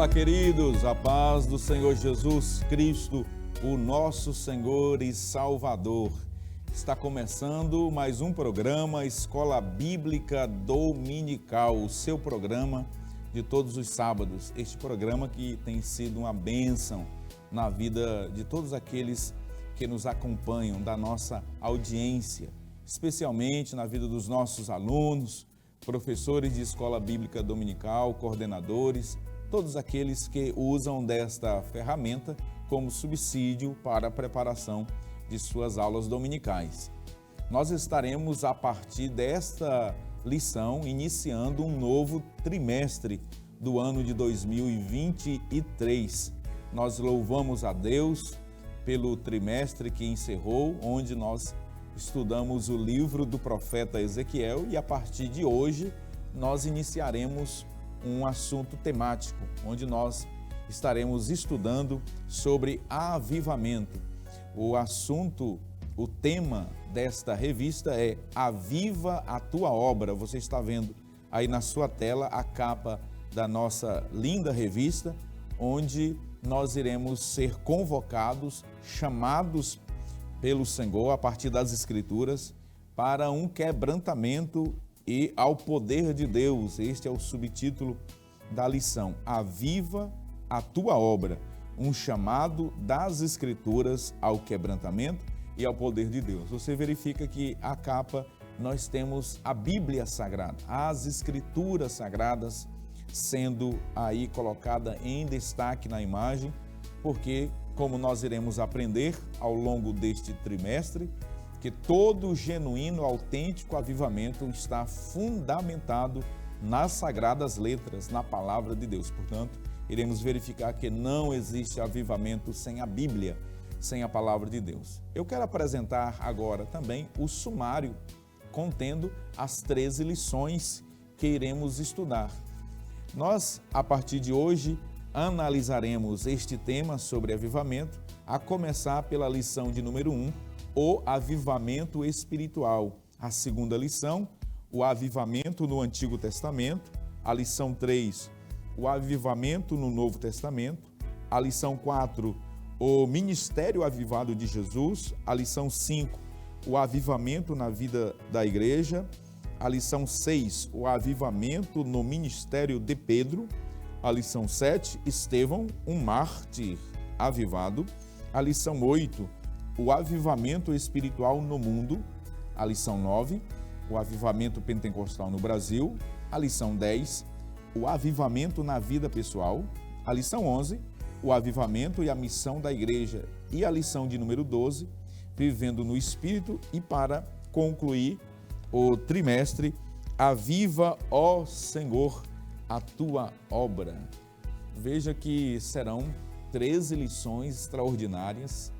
Olá, queridos, a paz do Senhor Jesus Cristo, o nosso Senhor e Salvador. Está começando mais um programa Escola Bíblica Dominical, o seu programa de todos os sábados. Este programa que tem sido uma bênção na vida de todos aqueles que nos acompanham, da nossa audiência, especialmente na vida dos nossos alunos, professores de Escola Bíblica Dominical, coordenadores, todos aqueles que usam desta ferramenta como subsídio para a preparação de suas aulas dominicais. Nós estaremos, a partir desta lição, iniciando um novo trimestre do ano de 2023. Nós louvamos a Deus pelo trimestre que encerrou, onde nós estudamos o livro do profeta Ezequiel e a partir de hoje nós iniciaremos um assunto temático, onde nós estaremos estudando sobre avivamento. O tema desta revista é Aviva a Tua Obra. Você está vendo aí na sua tela a capa da nossa linda revista, onde nós iremos ser convocados, chamados pelo Senhor, a partir das Escrituras, para um quebrantamento e ao poder de Deus. Este é o subtítulo da lição, Aviva a Tua Obra, um chamado das Escrituras ao quebrantamento e ao poder de Deus. Você verifica que a capa nós temos a Bíblia Sagrada, as Escrituras Sagradas sendo aí colocada em destaque na imagem, porque, como nós iremos aprender ao longo deste trimestre, que todo genuíno, autêntico avivamento está fundamentado nas sagradas letras, na palavra de Deus. Portanto, iremos verificar que não existe avivamento sem a Bíblia, sem a palavra de Deus. Eu quero apresentar agora também o sumário contendo as 13 lições que iremos estudar. Nós, a partir de hoje, analisaremos este tema sobre avivamento, a começar pela lição de número 1, o avivamento espiritual. A segunda lição, o avivamento no Antigo Testamento. A lição 3, o avivamento no Novo Testamento. A lição 4, o ministério avivado de Jesus. A lição 5, o avivamento na vida da igreja. A lição 6, o avivamento no ministério de Pedro. A lição 7, Estevão, um mártir avivado. A lição 8, o avivamento espiritual no mundo. A lição 9, o avivamento pentecostal no Brasil. A lição 10, o avivamento na vida pessoal. A lição 11, o avivamento e a missão da igreja. E a lição de número 12, vivendo no Espírito. E para concluir o trimestre, aviva, ó Senhor, a tua obra. Veja que serão 13 lições extraordinárias,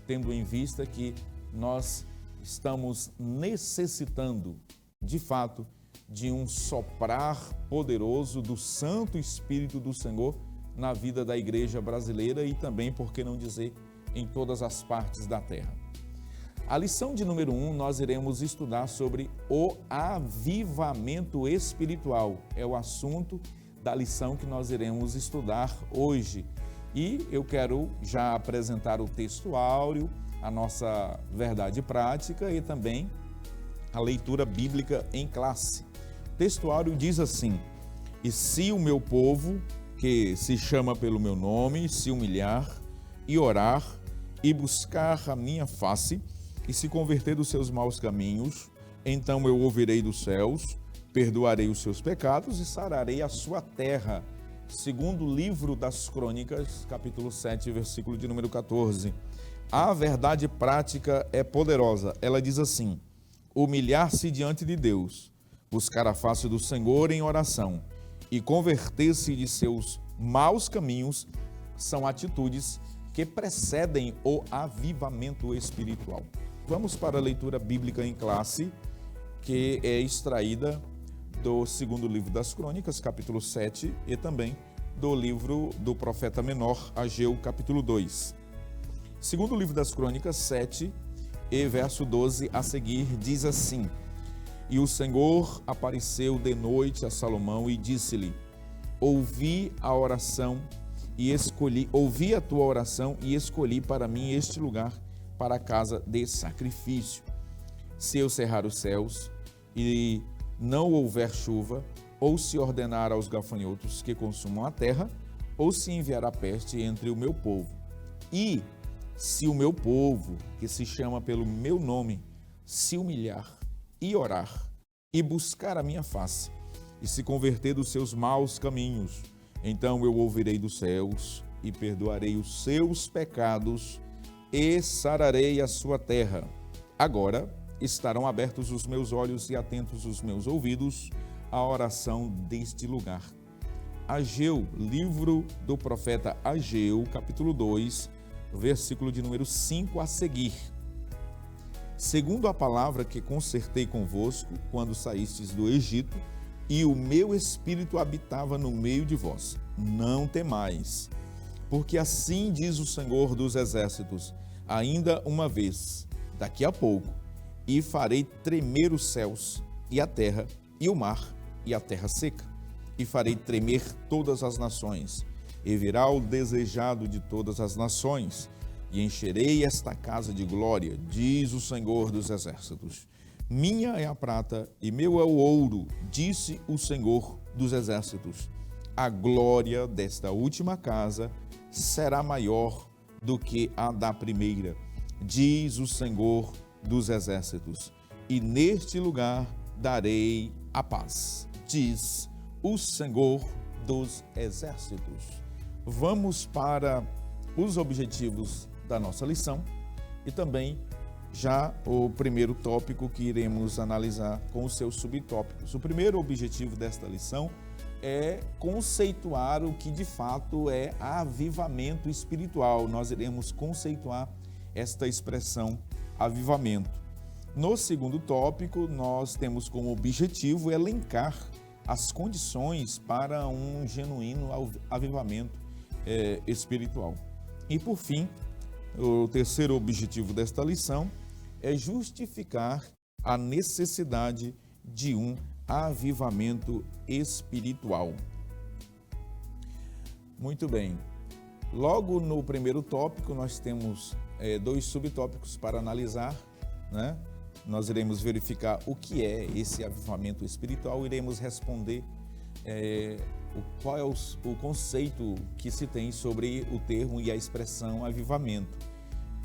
tendo em vista que nós estamos necessitando, de fato, de um soprar poderoso do Santo Espírito do Senhor na vida da igreja brasileira e também, por que não dizer, em todas as partes da terra. A lição de número 1, nós iremos estudar sobre o avivamento espiritual. É o assunto da lição que nós iremos estudar hoje. E eu quero já apresentar o texto áureo, a nossa verdade prática e também a leitura bíblica em classe. O texto áureo diz assim: E se o meu povo, que se chama pelo meu nome, se humilhar e orar e buscar a minha face e se converter dos seus maus caminhos, então eu ouvirei dos céus, perdoarei os seus pecados e sararei a sua terra. Segundo livro das Crônicas, capítulo 7, versículo de número 14. A verdade prática é poderosa. Ela diz assim: humilhar-se diante de Deus, buscar a face do Senhor em oração e converter-se de seus maus caminhos são atitudes que precedem o avivamento espiritual. Vamos para a leitura bíblica em classe, que é extraída do segundo livro das Crônicas, capítulo 7, e também do livro do profeta menor, Ageu, capítulo 2. Segundo livro das Crônicas, 7 e verso 12 a seguir, diz assim: E o Senhor apareceu de noite a Salomão e disse-lhe: ouvi a tua oração e escolhi para mim este lugar para a casa de sacrifício. Se eu cerrar os céus e não houver chuva, ou se ordenar aos gafanhotos que consumam a terra, ou se enviar a peste entre o meu povo. E se o meu povo, que se chama pelo meu nome, se humilhar e orar, e buscar a minha face, e se converter dos seus maus caminhos, então eu ouvirei dos céus e perdoarei os seus pecados e sararei a sua terra. Agora estarão abertos os meus olhos e atentos os meus ouvidos à oração deste lugar. Ageu, livro do profeta Ageu, capítulo 2, versículo de número 5 a seguir. Segundo a palavra que concertei convosco quando saístes do Egito, e o meu espírito habitava no meio de vós. Não temais, porque assim diz o Senhor dos Exércitos, ainda uma vez, daqui a pouco, e farei tremer os céus e a terra, e o mar e a terra seca, e farei tremer todas as nações, e virá o desejado de todas as nações, e encherei esta casa de glória, diz o Senhor dos Exércitos. Minha é a prata e meu é o ouro, disse o Senhor dos Exércitos. A glória desta última casa será maior do que a da primeira, diz o Senhor dos Exércitos. E neste lugar darei a paz, diz o Senhor dos Exércitos. Vamos para os objetivos da nossa lição e também já o primeiro tópico que iremos analisar com os seus subtópicos. O primeiro objetivo desta lição é conceituar o que de fato é avivamento espiritual. Nós iremos conceituar esta expressão avivamento. No segundo tópico, nós temos como objetivo elencar as condições para um genuíno avivamento espiritual. E por fim, o terceiro objetivo desta lição é justificar a necessidade de um avivamento espiritual. Muito bem. Logo no primeiro tópico, nós temos dois subtópicos para analisar, né? Nós iremos verificar o que é esse avivamento espiritual, iremos responder qual é o conceito que se tem sobre o termo e a expressão avivamento.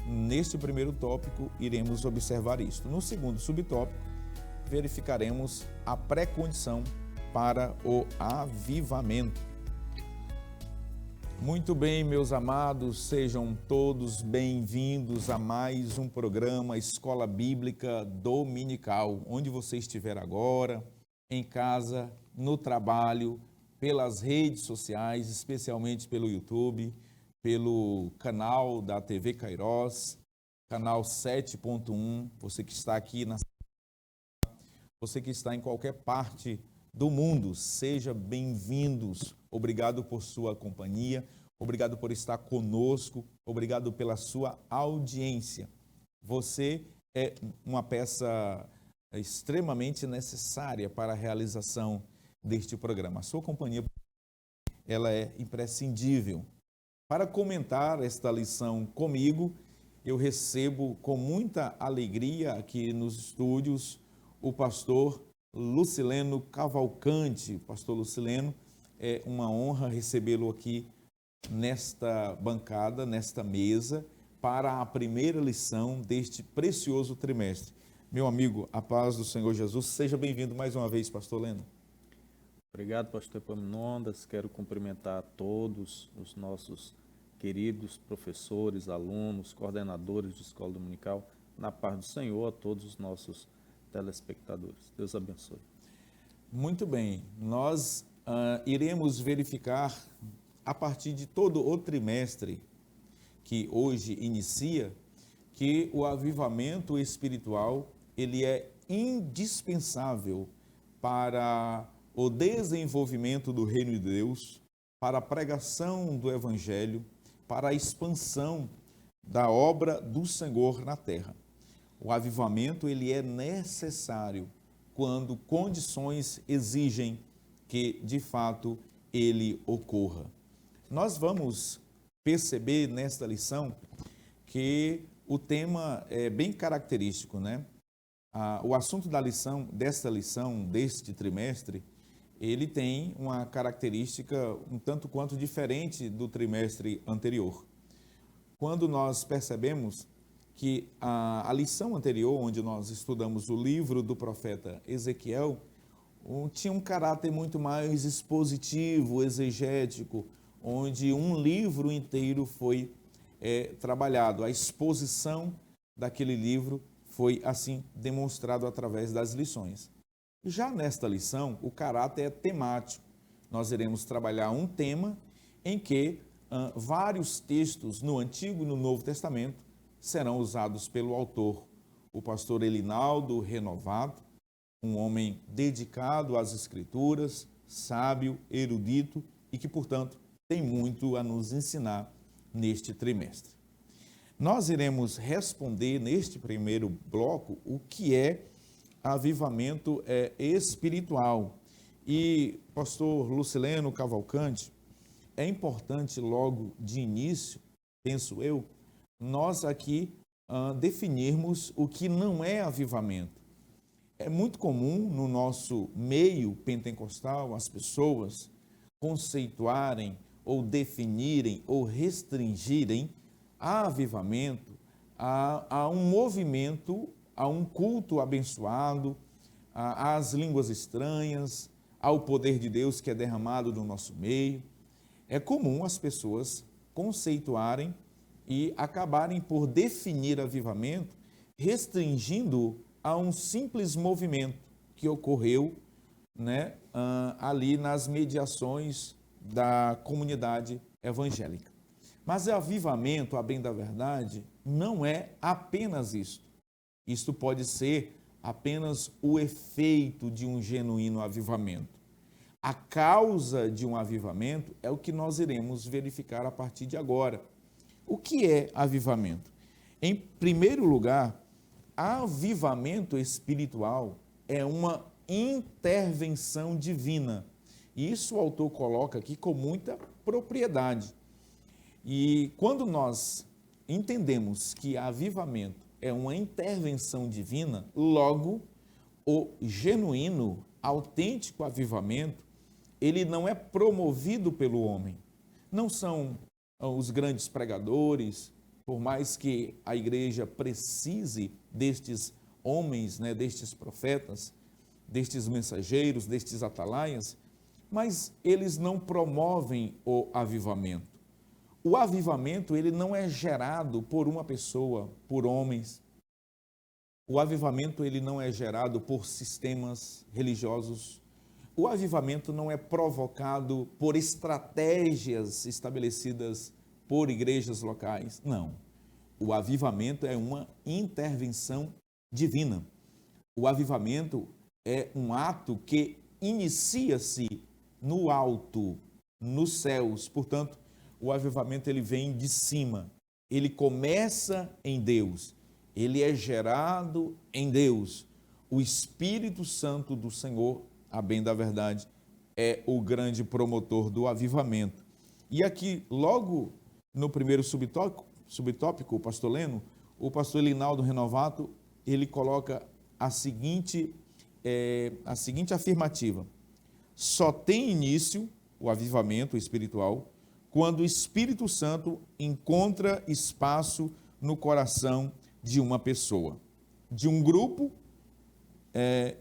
Neste primeiro tópico, iremos observar isto. No segundo subtópico, verificaremos a pré-condição para o avivamento. Muito bem, meus amados, sejam todos bem-vindos a mais um programa Escola Bíblica Dominical, onde você estiver agora, em casa, no trabalho, pelas redes sociais, especialmente pelo YouTube, pelo canal da TV Kairos, canal 7.1, você que está aqui, você que está em qualquer parte do mundo, seja bem-vindos. Obrigado por sua companhia, obrigado por estar conosco, obrigado pela sua audiência. Você é uma peça extremamente necessária para a realização deste programa. A sua companhia, ela é imprescindível. Para comentar esta lição comigo, eu recebo com muita alegria aqui nos estúdios o pastor Lucileno Cavalcante. Pastor Lucileno, é uma honra recebê-lo aqui nesta bancada, nesta mesa, para a primeira lição deste precioso trimestre. Meu amigo, a paz do Senhor Jesus, seja bem-vindo mais uma vez, pastor Leno. Obrigado, pastor Epaminondas. Quero cumprimentar a todos os nossos queridos professores, alunos, coordenadores de escola dominical, na paz do Senhor, a todos os nossos telespectadores. Deus abençoe. Muito bem, nós iremos verificar a partir de todo o trimestre que hoje inicia, que o avivamento espiritual ele é indispensável para o desenvolvimento do reino de Deus, para a pregação do evangelho, para a expansão da obra do Senhor na terra. O avivamento ele é necessário quando condições exigem que, de fato, ele ocorra. Nós vamos perceber nesta lição que o tema é bem característico, né? O assunto desta lição, deste trimestre, ele tem uma característica um tanto quanto diferente do trimestre anterior. Quando nós percebemos que a lição anterior, onde nós estudamos o livro do profeta Ezequiel, tinha um caráter muito mais expositivo, exegético, onde um livro inteiro foi trabalhado. A exposição daquele livro foi assim demonstrado através das lições. Já nesta lição, o caráter é temático. Nós iremos trabalhar um tema em que vários textos no Antigo e no Novo Testamento serão usados pelo autor, o pastor Elinaldo Renovato, um homem dedicado às Escrituras, sábio, erudito e que, portanto, tem muito a nos ensinar neste trimestre. Nós iremos responder neste primeiro bloco o que é avivamento espiritual. E, pastor Lucileno Cavalcante, é importante logo de início, penso eu, nós aqui definirmos o que não é avivamento. É muito comum no nosso meio pentecostal as pessoas conceituarem ou definirem ou restringirem a avivamento a um movimento, a um culto abençoado, às línguas estranhas, ao poder de Deus que é derramado no nosso meio. É comum as pessoas conceituarem e acabarem por definir avivamento, restringindo a um simples movimento que ocorreu, né, ali nas mediações da comunidade evangélica. Mas avivamento, a bem da verdade, não é apenas isto. Isto pode ser apenas o efeito de um genuíno avivamento. A causa de um avivamento é o que nós iremos verificar a partir de agora. O que é avivamento? Em primeiro lugar, avivamento espiritual é uma intervenção divina. E isso o autor coloca aqui com muita propriedade. E quando nós entendemos que avivamento é uma intervenção divina, logo o genuíno, autêntico avivamento, ele não é promovido pelo homem. Não são os grandes pregadores, por mais que a igreja precise destes homens, né, destes profetas, destes mensageiros, destes atalaias, mas eles não promovem o avivamento. O avivamento, ele não é gerado por uma pessoa, por homens. O avivamento, ele não é gerado por sistemas religiosos. O avivamento não é provocado por estratégias estabelecidas por igrejas locais. Não. O avivamento é uma intervenção divina. O avivamento é um ato que inicia-se no alto, nos céus. Portanto, o avivamento ele vem de cima. Ele começa em Deus. Ele é gerado em Deus. O Espírito Santo do Senhor, a bem da verdade, é o grande promotor do avivamento. E aqui, logo no primeiro subtópico, pastor Leno, o pastor Elinaldo Renovato, ele coloca a seguinte afirmativa: só tem início o avivamento espiritual quando o Espírito Santo encontra espaço no coração de uma pessoa, de um grupo,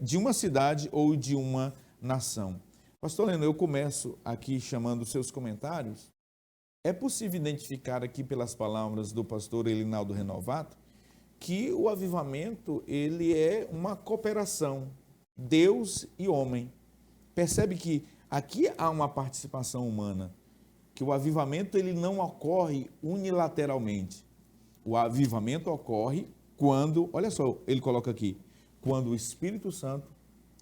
de uma cidade ou de uma nação. Pastor Leno, eu começo aqui chamando seus comentários. É possível identificar aqui pelas palavras do pastor Elinaldo Renovato que o avivamento ele é uma cooperação, Deus e homem. Percebe que aqui há uma participação humana, que o avivamento ele não ocorre unilateralmente. O avivamento ocorre quando, olha só, ele coloca aqui, quando o Espírito Santo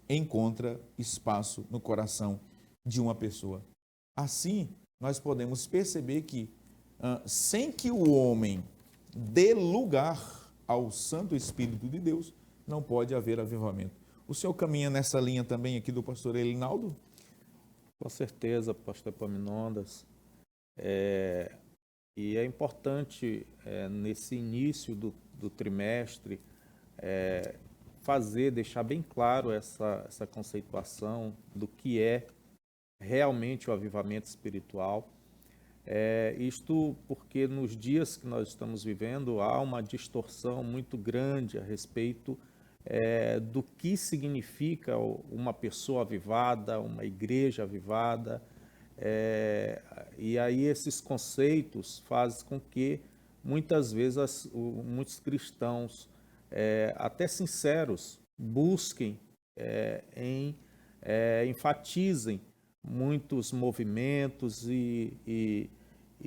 encontra espaço no coração de uma pessoa. Assim, nós podemos perceber que, sem que o homem dê lugar ao Santo Espírito de Deus, não pode haver avivamento. O senhor caminha nessa linha também aqui do pastor Elinaldo? Com certeza, pastor Epaminondas. E é importante, nesse início do trimestre, deixar bem claro essa conceituação do que é realmente o avivamento espiritual. Isto porque nos dias que nós estamos vivendo há uma distorção muito grande a respeito do que significa uma pessoa avivada, uma igreja avivada. E aí esses conceitos fazem com que muitas vezes muitos cristãos, até sinceros, busquem, enfatizem muitos movimentos e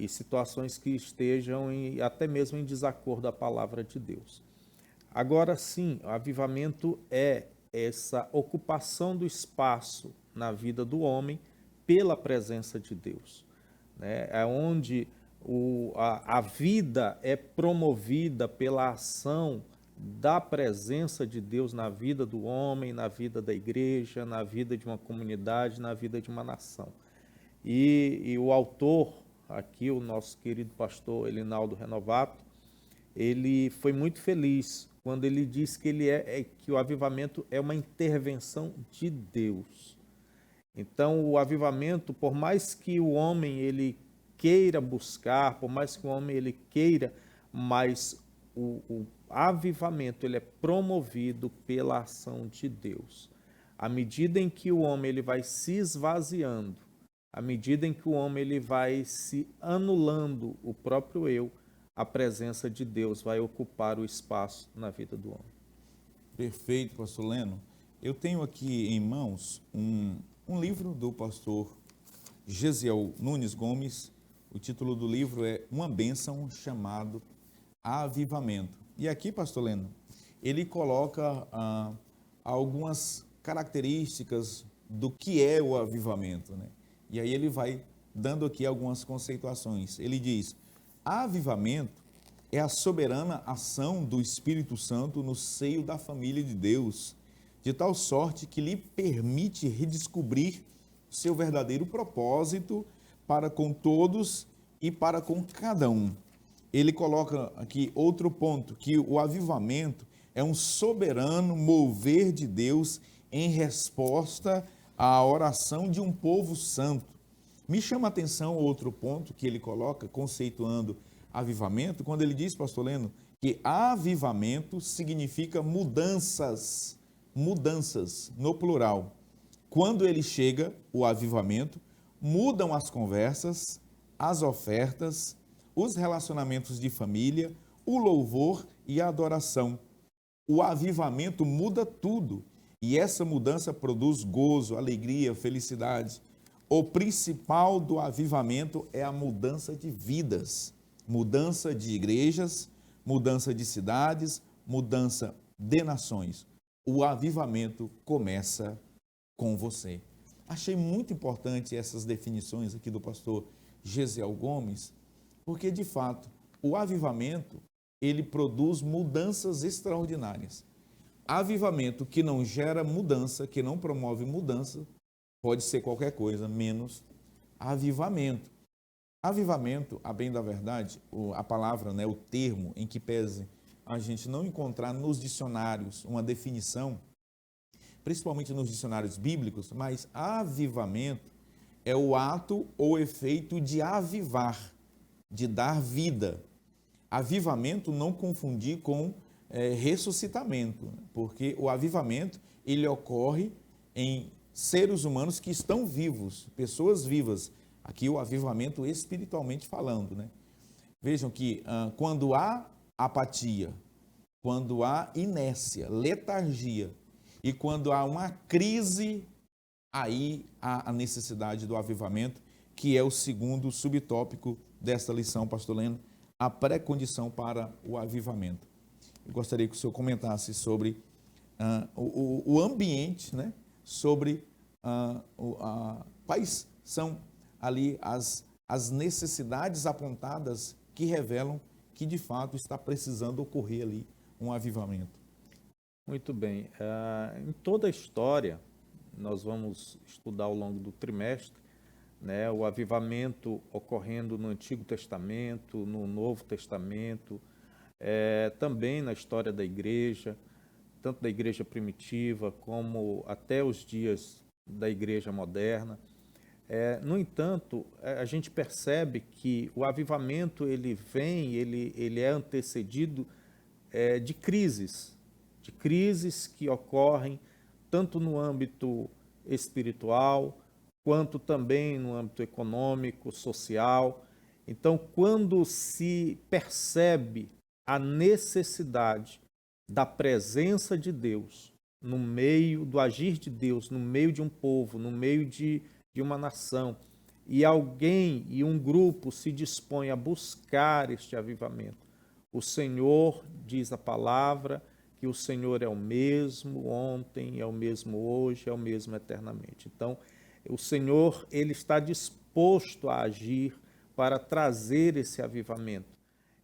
situações que estejam até mesmo em desacordo da palavra de Deus. Agora sim, o avivamento é essa ocupação do espaço na vida do homem pela presença de Deus, né? É onde a vida é promovida pela ação da presença de Deus na vida do homem, na vida da igreja, na vida de uma comunidade, na vida de uma nação. E o autor, aqui o nosso querido pastor Elinaldo Renovato, ele foi muito feliz quando ele diz que, que o avivamento é uma intervenção de Deus. Então, o avivamento, por mais que o homem ele queira buscar, por mais que o homem ele queira, mas o avivamento ele é promovido pela ação de Deus. À medida em que o homem ele vai se esvaziando, à medida em que o homem ele vai se anulando o próprio eu, a presença de Deus vai ocupar o espaço na vida do homem. Perfeito, pastor Leno. Eu tenho aqui em mãos um livro do pastor Gesiel Nunes Gomes. O título do livro é Uma Bênção, chamado Avivamento. E aqui, pastor Leno, ele coloca algumas características do que é o avivamento, né? E aí ele vai dando aqui algumas conceituações. Ele diz: avivamento é a soberana ação do Espírito Santo no seio da família de Deus, de tal sorte que lhe permite redescobrir seu verdadeiro propósito para com todos e para com cada um. Ele coloca aqui outro ponto, que o avivamento é um soberano mover de Deus em resposta à oração de um povo santo. Me chama a atenção outro ponto que ele coloca, conceituando avivamento, quando ele diz, pastor Leno, que avivamento significa mudanças no plural. Quando ele chega, o avivamento, mudam as conversas, as ofertas, os relacionamentos de família, o louvor e a adoração. O avivamento muda tudo e essa mudança produz gozo, alegria, felicidade. O principal do avivamento é a mudança de vidas, mudança de igrejas, mudança de cidades, mudança de nações. O avivamento começa com você. Achei muito importante essas definições aqui do pastor Gesiel Gomes, porque de fato o avivamento ele produz mudanças extraordinárias. Avivamento que não gera mudança, que não promove mudança, pode ser qualquer coisa, menos avivamento. Avivamento, a bem da verdade, a palavra, né, o termo em que pese a gente não encontrar nos dicionários uma definição, principalmente nos dicionários bíblicos, mas avivamento é o ato ou efeito de avivar, de dar vida. Avivamento não confundir com ressuscitamento, porque o avivamento ele ocorre em seres humanos que estão vivos, pessoas vivas. Aqui o avivamento espiritualmente falando, né? Vejam que quando há apatia, quando há inércia, letargia e quando há uma crise, aí há a necessidade do avivamento, que é o segundo subtópico desta lição, pastor Leno, a pré-condição para o avivamento. Eu gostaria que o senhor comentasse sobre o ambiente, né? Sobre quais são ali as necessidades apontadas que revelam que de fato está precisando ocorrer ali um avivamento. Muito bem. Em toda a história, nós vamos estudar ao longo do trimestre, né? O avivamento ocorrendo no Antigo Testamento, no Novo Testamento, também na história da igreja, tanto da igreja primitiva como até os dias da igreja moderna. No entanto, a gente percebe que o avivamento ele é antecedido de crises que ocorrem tanto no âmbito espiritual, quanto também no âmbito econômico, social. Então, quando se percebe a necessidade da presença de Deus no meio do agir de Deus, no meio de um povo, no meio de uma nação, e alguém e um grupo se dispõe a buscar este avivamento, o Senhor, diz a palavra, que o Senhor é o mesmo ontem, é o mesmo hoje, é o mesmo eternamente. Então, o Senhor, ele está disposto a agir para trazer esse avivamento.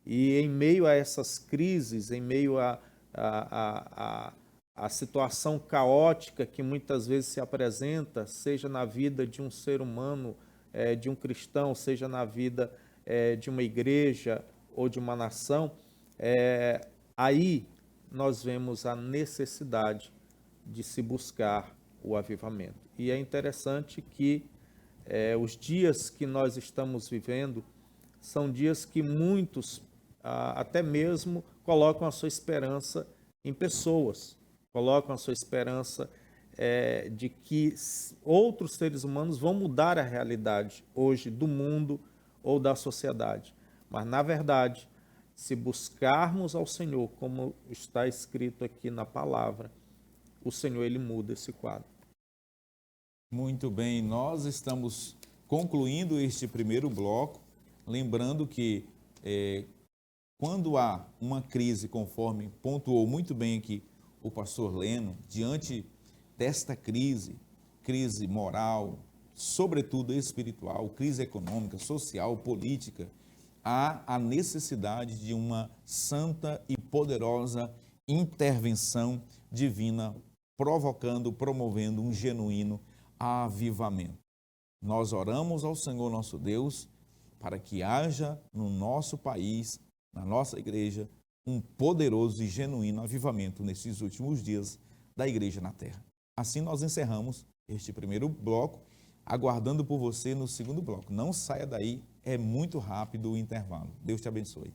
E em meio a essas crises, em meio a situação caótica que muitas vezes se apresenta, seja na vida de um ser humano, de um cristão, seja na vida de uma igreja ou de uma nação, aí nós vemos a necessidade de se buscar o avivamento. E é interessante que os dias que nós estamos vivendo são dias que muitos até mesmo colocam a sua esperança em pessoas, colocam a sua esperança de que outros seres humanos vão mudar a realidade hoje do mundo ou da sociedade. Mas, na verdade, se buscarmos ao Senhor, como está escrito aqui na palavra, o Senhor, ele muda esse quadro. Muito bem, nós estamos concluindo este primeiro bloco, lembrando que quando há uma crise, conforme pontuou muito bem aqui o pastor Leno, diante desta crise moral, sobretudo espiritual, crise econômica, social, política, há a necessidade de uma santa e poderosa intervenção divina, provocando, promovendo um genuíno avivamento. Nós oramos ao Senhor nosso Deus para que haja no nosso país, na nossa igreja, um poderoso e genuíno avivamento nesses últimos dias da igreja na terra. Assim nós encerramos este primeiro bloco, aguardando por você no segundo bloco. Não saia daí, é muito rápido o intervalo. Deus te abençoe.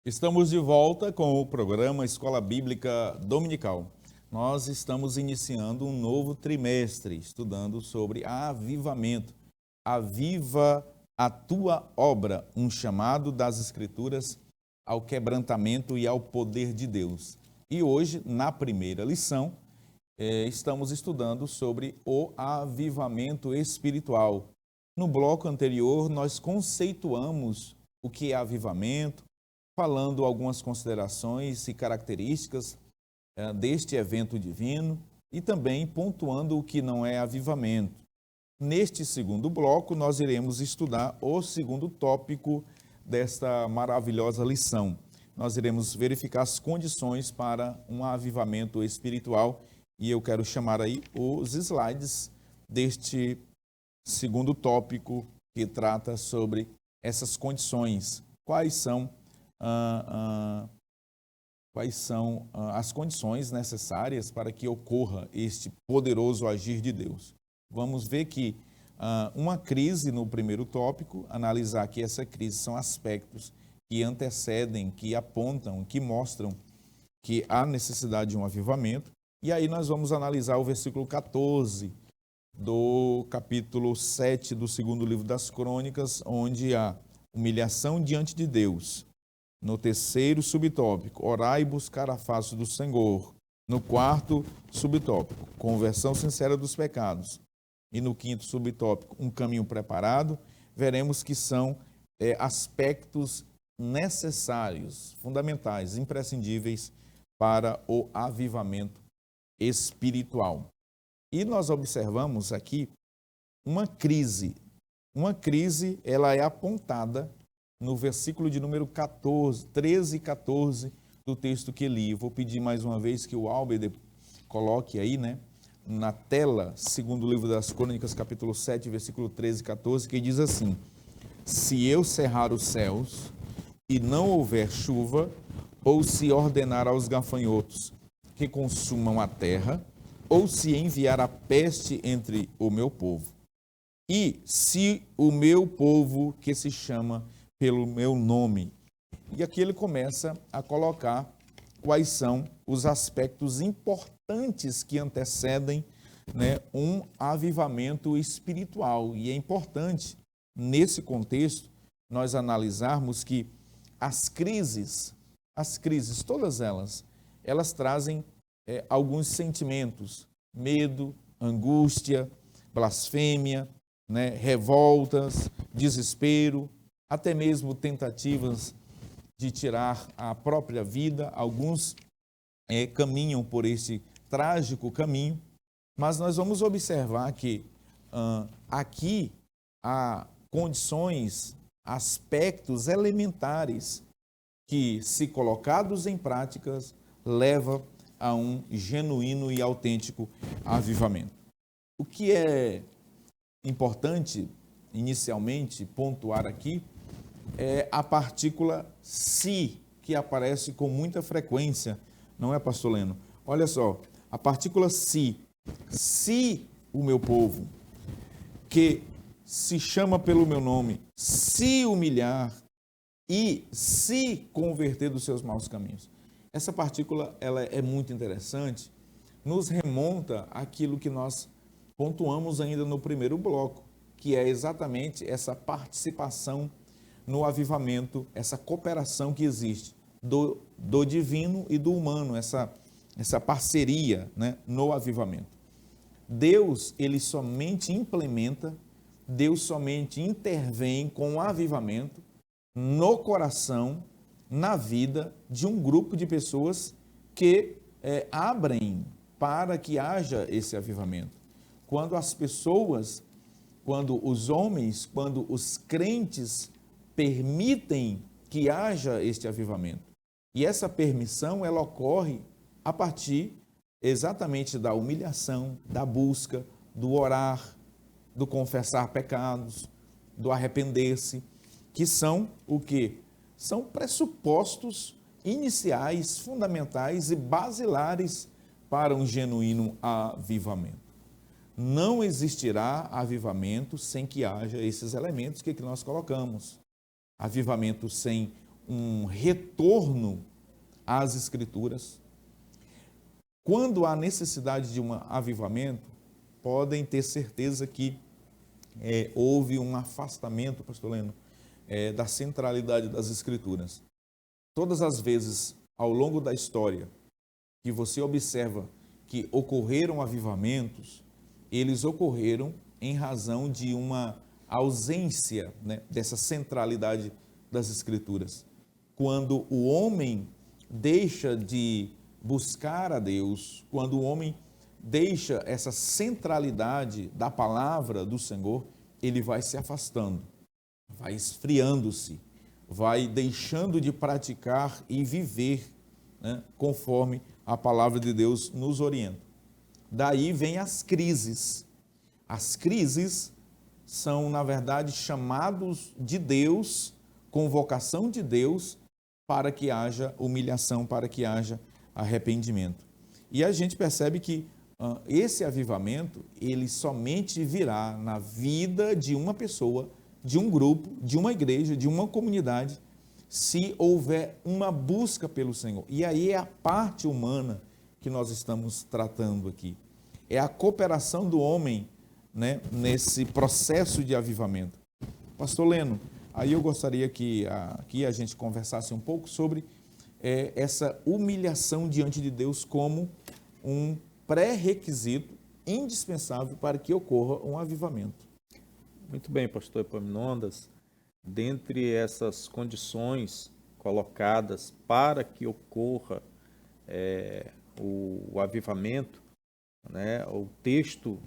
Estamos de volta com o programa Escola Bíblica Dominical. Nós estamos iniciando um novo trimestre, estudando sobre avivamento. Aviva a tua obra, um chamado das Escrituras ao quebrantamento e ao poder de Deus. E hoje, na primeira lição, estamos estudando sobre o avivamento espiritual. No bloco anterior, nós conceituamos o que é avivamento, falando algumas considerações e características deste evento divino e também pontuando o que não é avivamento. Neste segundo bloco, nós iremos estudar o segundo tópico desta maravilhosa lição. Nós iremos verificar as condições para um avivamento espiritual e eu quero chamar aí os slides deste segundo tópico que trata sobre essas condições. Quais são as condições necessárias para que ocorra este poderoso agir de Deus. Vamos ver que uma crise no primeiro tópico, analisar que essa crise são aspectos que antecedem, que apontam, que mostram que há necessidade de um avivamento. E aí nós vamos analisar o versículo 14 do capítulo 7 do segundo livro das Crônicas, onde há humilhação diante de Deus. No terceiro subtópico, orar e buscar a face do Senhor. No quarto subtópico, conversão sincera dos pecados. E no quinto subtópico, um caminho preparado. Veremos que são aspectos necessários, fundamentais, imprescindíveis para o avivamento espiritual. E nós observamos aqui uma crise. Uma crise, ela é apontada no versículo de número 14, 13 e 14 do texto que li. Vou pedir mais uma vez que o Albert coloque aí, na tela, segundo o livro das Crônicas, capítulo 7, versículo 13 e 14, que diz assim: se eu cerrar os céus e não houver chuva, ou se ordenar aos gafanhotos que consumam a terra, ou se enviar a peste entre o meu povo, e se o meu povo que se chama pelo meu nome. E aqui ele começa a colocar quais são os aspectos importantes que antecedem, um avivamento espiritual. E é importante, nesse contexto, nós analisarmos que as crises, todas elas trazem alguns sentimentos: medo, angústia, blasfêmia, revoltas, desespero, até mesmo tentativas de tirar a própria vida. Alguns caminham por esse trágico caminho, mas nós vamos observar que aqui há condições, aspectos elementares que, se colocados em práticas, levam a um genuíno e autêntico avivamento. O que é importante, inicialmente, pontuar aqui é a partícula se, que aparece com muita frequência, não é, pastor Leno? Olha só, a partícula se o meu povo, que se chama pelo meu nome, se humilhar e se converter dos seus maus caminhos. Essa partícula, ela é muito interessante, nos remonta àquilo que nós pontuamos ainda no primeiro bloco, que é exatamente essa participação no avivamento, essa cooperação que existe do divino e do humano, essa parceria, no avivamento. Deus, ele somente implementa, Deus somente intervém com o avivamento no coração, na vida de um grupo de pessoas que abrem para que haja esse avivamento. Quando as pessoas, quando os homens, quando os crentes permitem que haja este avivamento. E essa permissão, ela ocorre a partir exatamente da humilhação, da busca, do orar, do confessar pecados, do arrepender-se, que são o quê? São pressupostos iniciais, fundamentais e basilares para um genuíno avivamento. Não existirá avivamento sem que haja esses elementos que nós colocamos. Avivamento sem um retorno às Escrituras. Quando há necessidade de um avivamento, podem ter certeza que houve um afastamento, pastor Leno, da centralidade das Escrituras. Todas as vezes ao longo da história que você observa que ocorreram avivamentos, eles ocorreram em razão de uma ausência, dessa centralidade das Escrituras. Quando o homem deixa de buscar a Deus, quando o homem deixa essa centralidade da palavra do Senhor, ele vai se afastando, vai esfriando-se, vai deixando de praticar e viver, conforme a palavra de Deus nos orienta. Daí vem as crises. As crises são, na verdade, chamados de Deus, convocação de Deus, para que haja humilhação, para que haja arrependimento. E a gente percebe que esse avivamento, ele somente virá na vida de uma pessoa, de um grupo, de uma igreja, de uma comunidade, se houver uma busca pelo Senhor. E aí é a parte humana que nós estamos tratando aqui. É a cooperação do homem, nesse processo de avivamento. Pastor Leno, aí eu gostaria que aqui a gente conversasse um pouco sobre essa humilhação diante de Deus como um pré-requisito indispensável para que ocorra um avivamento. Muito bem, pastor Epaminondas. dentre essas condições colocadas para que ocorra o avivamento, né, o texto,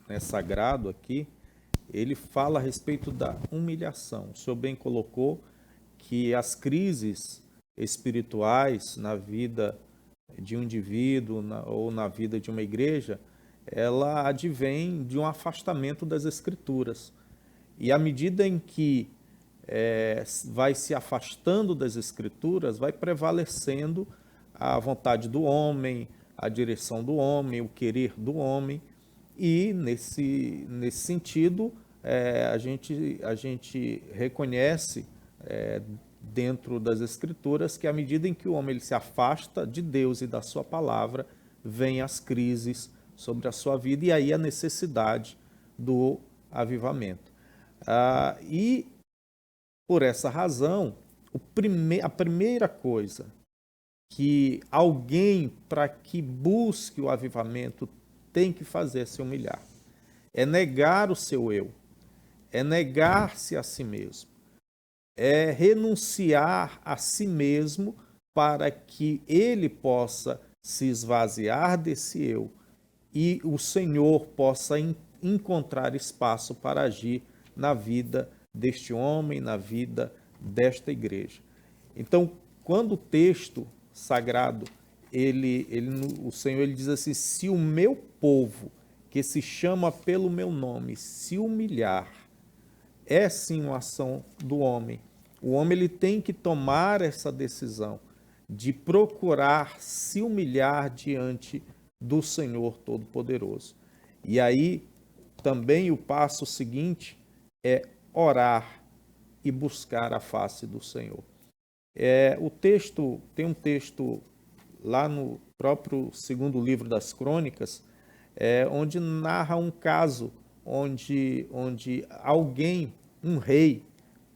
né, sagrado aqui, ele fala a respeito da humilhação. O senhor bem colocou que as crises espirituais na vida de um indivíduo ou na vida de uma igreja, ela advém de um afastamento das Escrituras. E à medida em que vai se afastando das Escrituras, vai prevalecendo a vontade do homem, a direção do homem, o querer do homem. E, nesse sentido, a gente reconhece dentro das Escrituras que à medida em que o homem ele se afasta de Deus e da sua palavra, vem as crises sobre a sua vida e aí a necessidade do avivamento. E por essa razão, a primeira coisa que alguém, para que busque o avivamento, tem que fazer é se humilhar. É negar o seu eu, é negar-se a si mesmo, é renunciar a si mesmo para que ele possa se esvaziar desse eu e o Senhor possa encontrar espaço para agir na vida deste homem, na vida desta igreja. Então, quando o texto sagrado, o Senhor ele diz assim, se o meu povo, que se chama pelo meu nome, se humilhar, é sim uma ação do homem. O homem ele tem que tomar essa decisão de procurar se humilhar diante do Senhor Todo-Poderoso. E aí, também o passo seguinte é orar e buscar a face do Senhor. Tem um texto lá no próprio segundo livro das Crônicas, onde narra um caso onde alguém, um rei,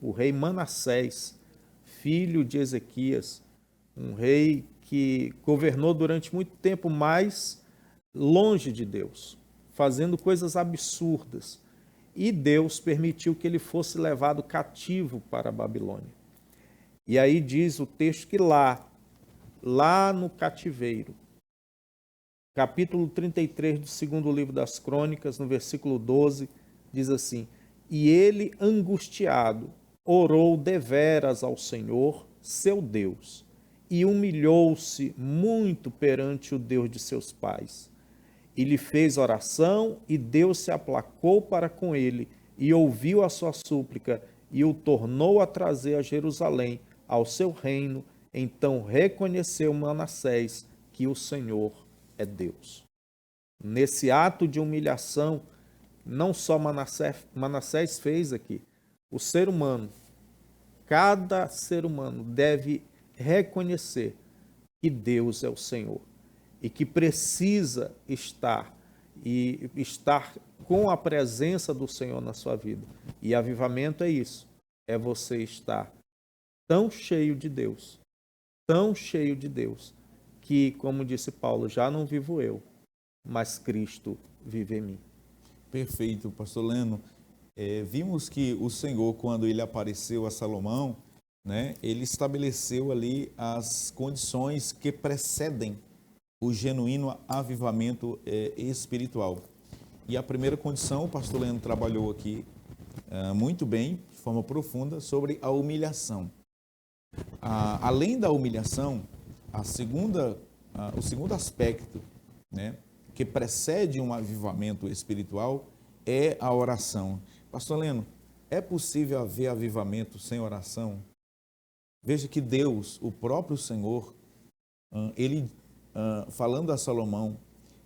o rei Manassés, filho de Ezequias, um rei que governou durante muito tempo, mas longe de Deus, fazendo coisas absurdas. E Deus permitiu que ele fosse levado cativo para a Babilônia. E aí diz o texto que lá no cativeiro, capítulo 33 do segundo livro das Crônicas, no versículo 12, diz assim, e ele, angustiado, orou deveras ao Senhor, seu Deus, e humilhou-se muito perante o Deus de seus pais. E lhe fez oração, e Deus se aplacou para com ele, e ouviu a sua súplica, e o tornou a trazer a Jerusalém, ao seu reino. Então reconheceu Manassés que o Senhor é Deus. Nesse ato de humilhação, não só Manassés fez aqui, o ser humano, cada ser humano deve reconhecer que Deus é o Senhor e que precisa estar com a presença do Senhor na sua vida. E avivamento é isso, é você estar tão cheio de Deus, que, como disse Paulo, já não vivo eu, mas Cristo vive em mim. Perfeito, pastor Leno. Vimos que o Senhor, quando ele apareceu a Salomão, né, ele estabeleceu ali as condições que precedem o genuíno avivamento espiritual. E a primeira condição, o pastor Leno trabalhou aqui muito bem, de forma profunda, sobre a humilhação. Além da humilhação, o segundo aspecto, né, que precede um avivamento espiritual é a oração. Pastor Leno, é possível haver avivamento sem oração? Veja que Deus, o próprio Senhor, ele falando a Salomão,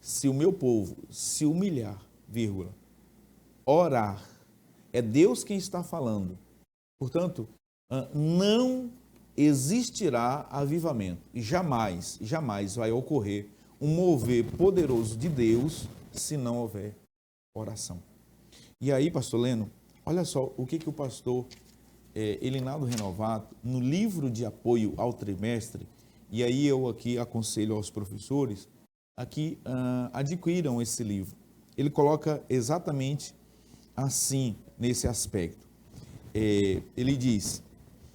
se o meu povo se humilhar, orar, é Deus quem está falando. Portanto, não existirá avivamento. E jamais vai ocorrer um mover poderoso de Deus se não houver oração. E aí, pastor Leno, olha só o que o pastor Elinaldo Renovato, no livro de apoio ao trimestre, e aí eu aqui aconselho aos professores, aqui adquiram esse livro. Ele coloca exatamente assim, nesse aspecto. ele diz: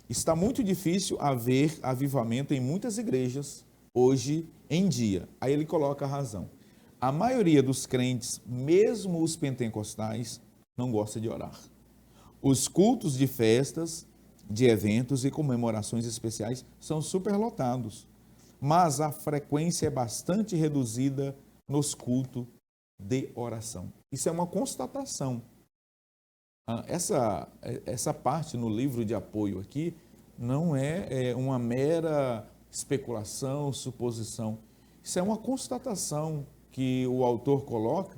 está muito difícil haver avivamento em muitas igrejas hoje em dia. Aí ele coloca a razão. A maioria dos crentes, mesmo os pentecostais, não gosta de orar. Os cultos de festas, de eventos e comemorações especiais são superlotados, mas a frequência é bastante reduzida nos cultos de oração. Isso é uma constatação. Essa parte no livro de apoio aqui não é uma mera especulação, suposição. Isso é uma constatação que o autor coloca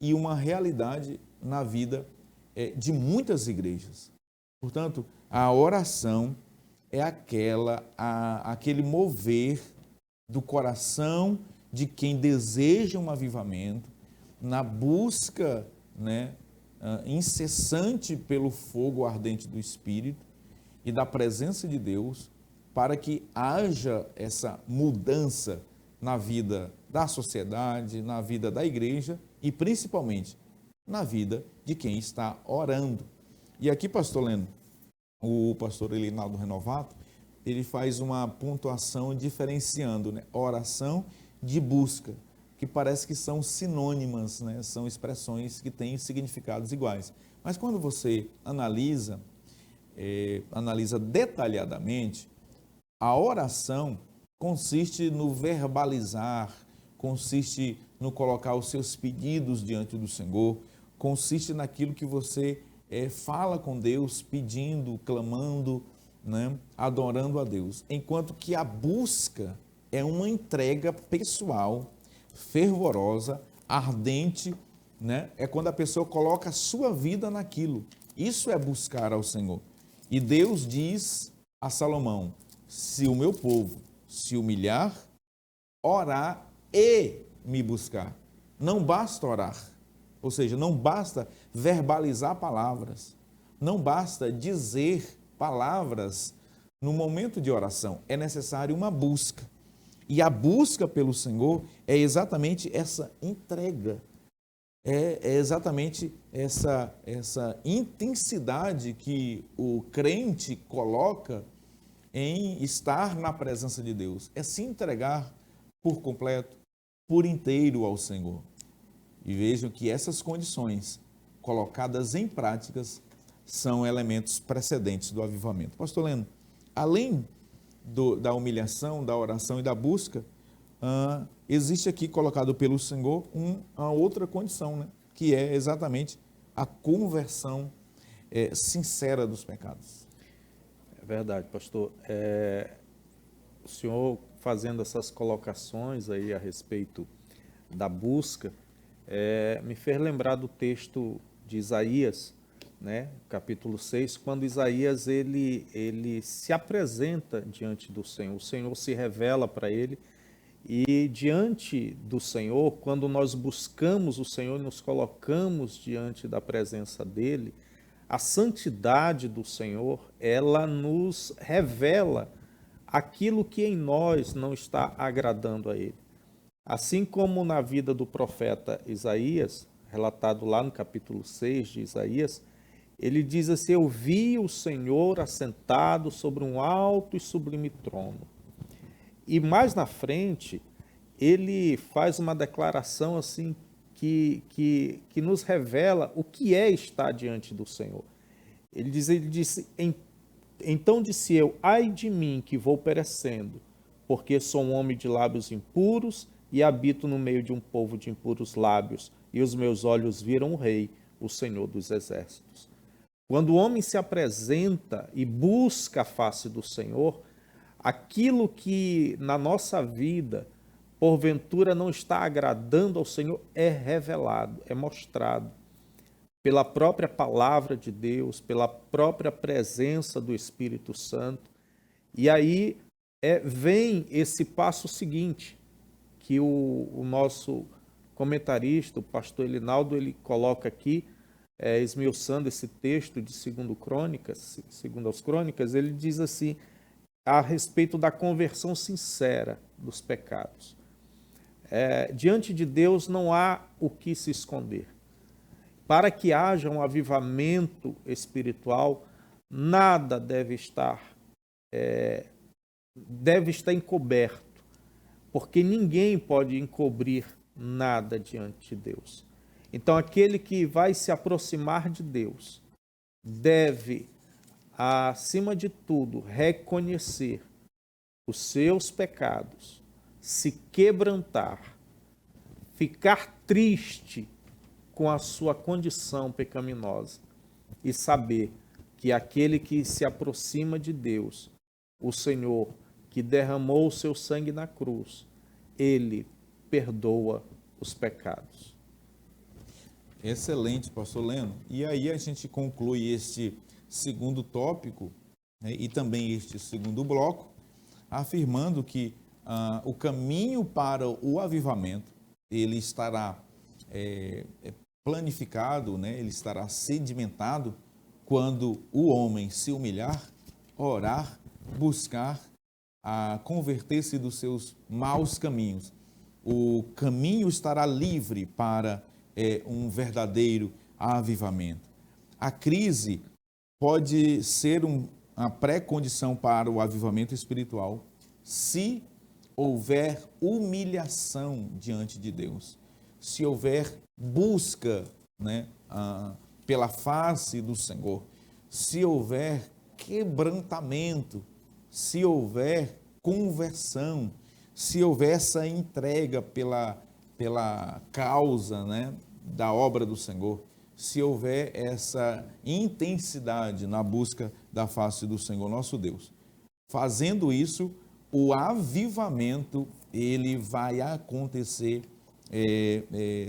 e uma realidade na vida de muitas igrejas. Portanto, a oração é aquele mover do coração de quem deseja um avivamento, na busca, incessante pelo fogo ardente do Espírito e da presença de Deus, para que haja essa mudança na vida da sociedade, na vida da igreja e principalmente na vida de quem está orando. E aqui, pastor Leno, o pastor Elinaldo Renovato, ele faz uma pontuação diferenciando, oração de busca, que parece que são sinônimas, são expressões que têm significados iguais. Mas quando você analisa detalhadamente, a oração consiste no verbalizar, consiste no colocar os seus pedidos diante do Senhor, consiste naquilo que você fala com Deus, pedindo, clamando, adorando a Deus. Enquanto que a busca é uma entrega pessoal, fervorosa, ardente, é quando a pessoa coloca a sua vida naquilo. Isso é buscar ao Senhor. E Deus diz a Salomão: se o meu povo se humilhar, orar e me buscar. Não basta orar, ou seja, não basta verbalizar palavras, não basta dizer palavras no momento de oração, é necessário uma busca. E a busca pelo Senhor é exatamente essa entrega, é exatamente essa intensidade que o crente coloca em estar na presença de Deus, é se entregar por completo, por inteiro ao Senhor. E vejam que essas condições colocadas em práticas são elementos precedentes do avivamento. Pastor Leno, além da humilhação, da oração e da busca, existe aqui colocado pelo Senhor uma outra condição, que é exatamente a conversão sincera dos pecados. É verdade, pastor. O senhor fazendo essas colocações aí a respeito da busca, me fez lembrar do texto de Isaías, capítulo 6, quando Isaías ele se apresenta diante do Senhor, o Senhor se revela para ele, e diante do Senhor, quando nós buscamos o Senhor e nos colocamos diante da presença dele, a santidade do Senhor, ela nos revela aquilo que em nós não está agradando a ele. Assim como na vida do profeta Isaías, relatado lá no capítulo 6 de Isaías, ele diz assim: eu vi o Senhor assentado sobre um alto e sublime trono. E mais na frente, ele faz uma declaração assim que nos revela o que é estar diante do Senhor. Ele disse, então disse eu, ai de mim que vou perecendo, porque sou um homem de lábios impuros e habito no meio de um povo de impuros lábios, e os meus olhos viram o Rei, o Senhor dos Exércitos. Quando o homem se apresenta e busca a face do Senhor, aquilo que na nossa vida, porventura, não está agradando ao Senhor, é revelado, é mostrado pela própria palavra de Deus, pela própria presença do Espírito Santo. E aí vem esse passo seguinte, que o nosso comentarista, o pastor Elinaldo, ele coloca aqui, esmiuçando esse texto de 2 Crônicas, segundo as Crônicas, ele diz assim, a respeito da conversão sincera dos pecados. Diante de Deus não há o que se esconder. Para que haja um avivamento espiritual, nada deve estar encoberto, porque ninguém pode encobrir nada diante de Deus. Então, aquele que vai se aproximar de Deus deve, acima de tudo, reconhecer os seus pecados, se quebrantar, ficar triste com a sua condição pecaminosa e saber que aquele que se aproxima de Deus, o Senhor que derramou o seu sangue na cruz, ele perdoa os pecados. Excelente, pastor Leno. E aí a gente conclui este segundo tópico, né, e também este segundo bloco, afirmando que o caminho para o avivamento, ele estará planificado, né, ele estará sedimentado quando o homem se humilhar, orar, buscar converter-se dos seus maus caminhos. O caminho estará livre para um verdadeiro avivamento. A crise pode ser uma pré-condição para o avivamento espiritual se houver humilhação diante de Deus, se houver busca, né, pela face do Senhor, se houver quebrantamento, se houver conversão, se houver essa entrega pela causa, né, da obra do Senhor, se houver essa intensidade na busca da face do Senhor nosso Deus. Fazendo isso, o avivamento, ele vai acontecer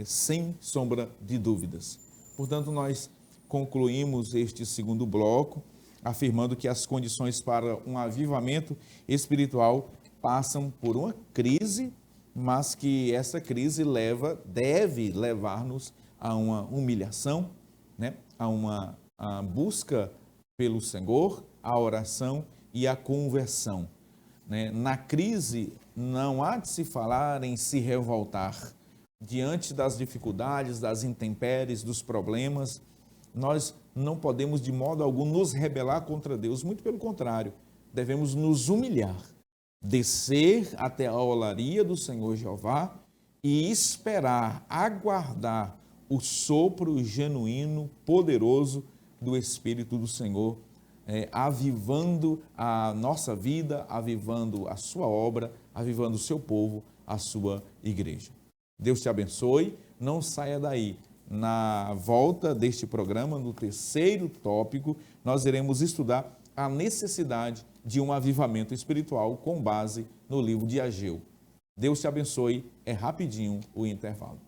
sem sombra de dúvidas. Portanto, nós concluímos este segundo bloco, afirmando que as condições para um avivamento espiritual passam por uma crise, mas que essa crise deve levar-nos a uma humilhação, né? a busca pelo Senhor, a oração e a conversão. Né? Na crise, não há de se falar em se revoltar. Diante das dificuldades, das intempéries, dos problemas, nós não podemos de modo algum nos rebelar contra Deus, muito pelo contrário, devemos nos humilhar, descer até a olaria do Senhor Jeová e esperar, aguardar o sopro genuíno, poderoso do Espírito do Senhor, avivando a nossa vida, avivando a sua obra, avivando o seu povo, a sua igreja. Deus te abençoe, não saia daí. Na volta deste programa, no terceiro tópico, nós iremos estudar a necessidade de um avivamento espiritual com base no livro de Ageu. Deus te abençoe, é rapidinho o intervalo.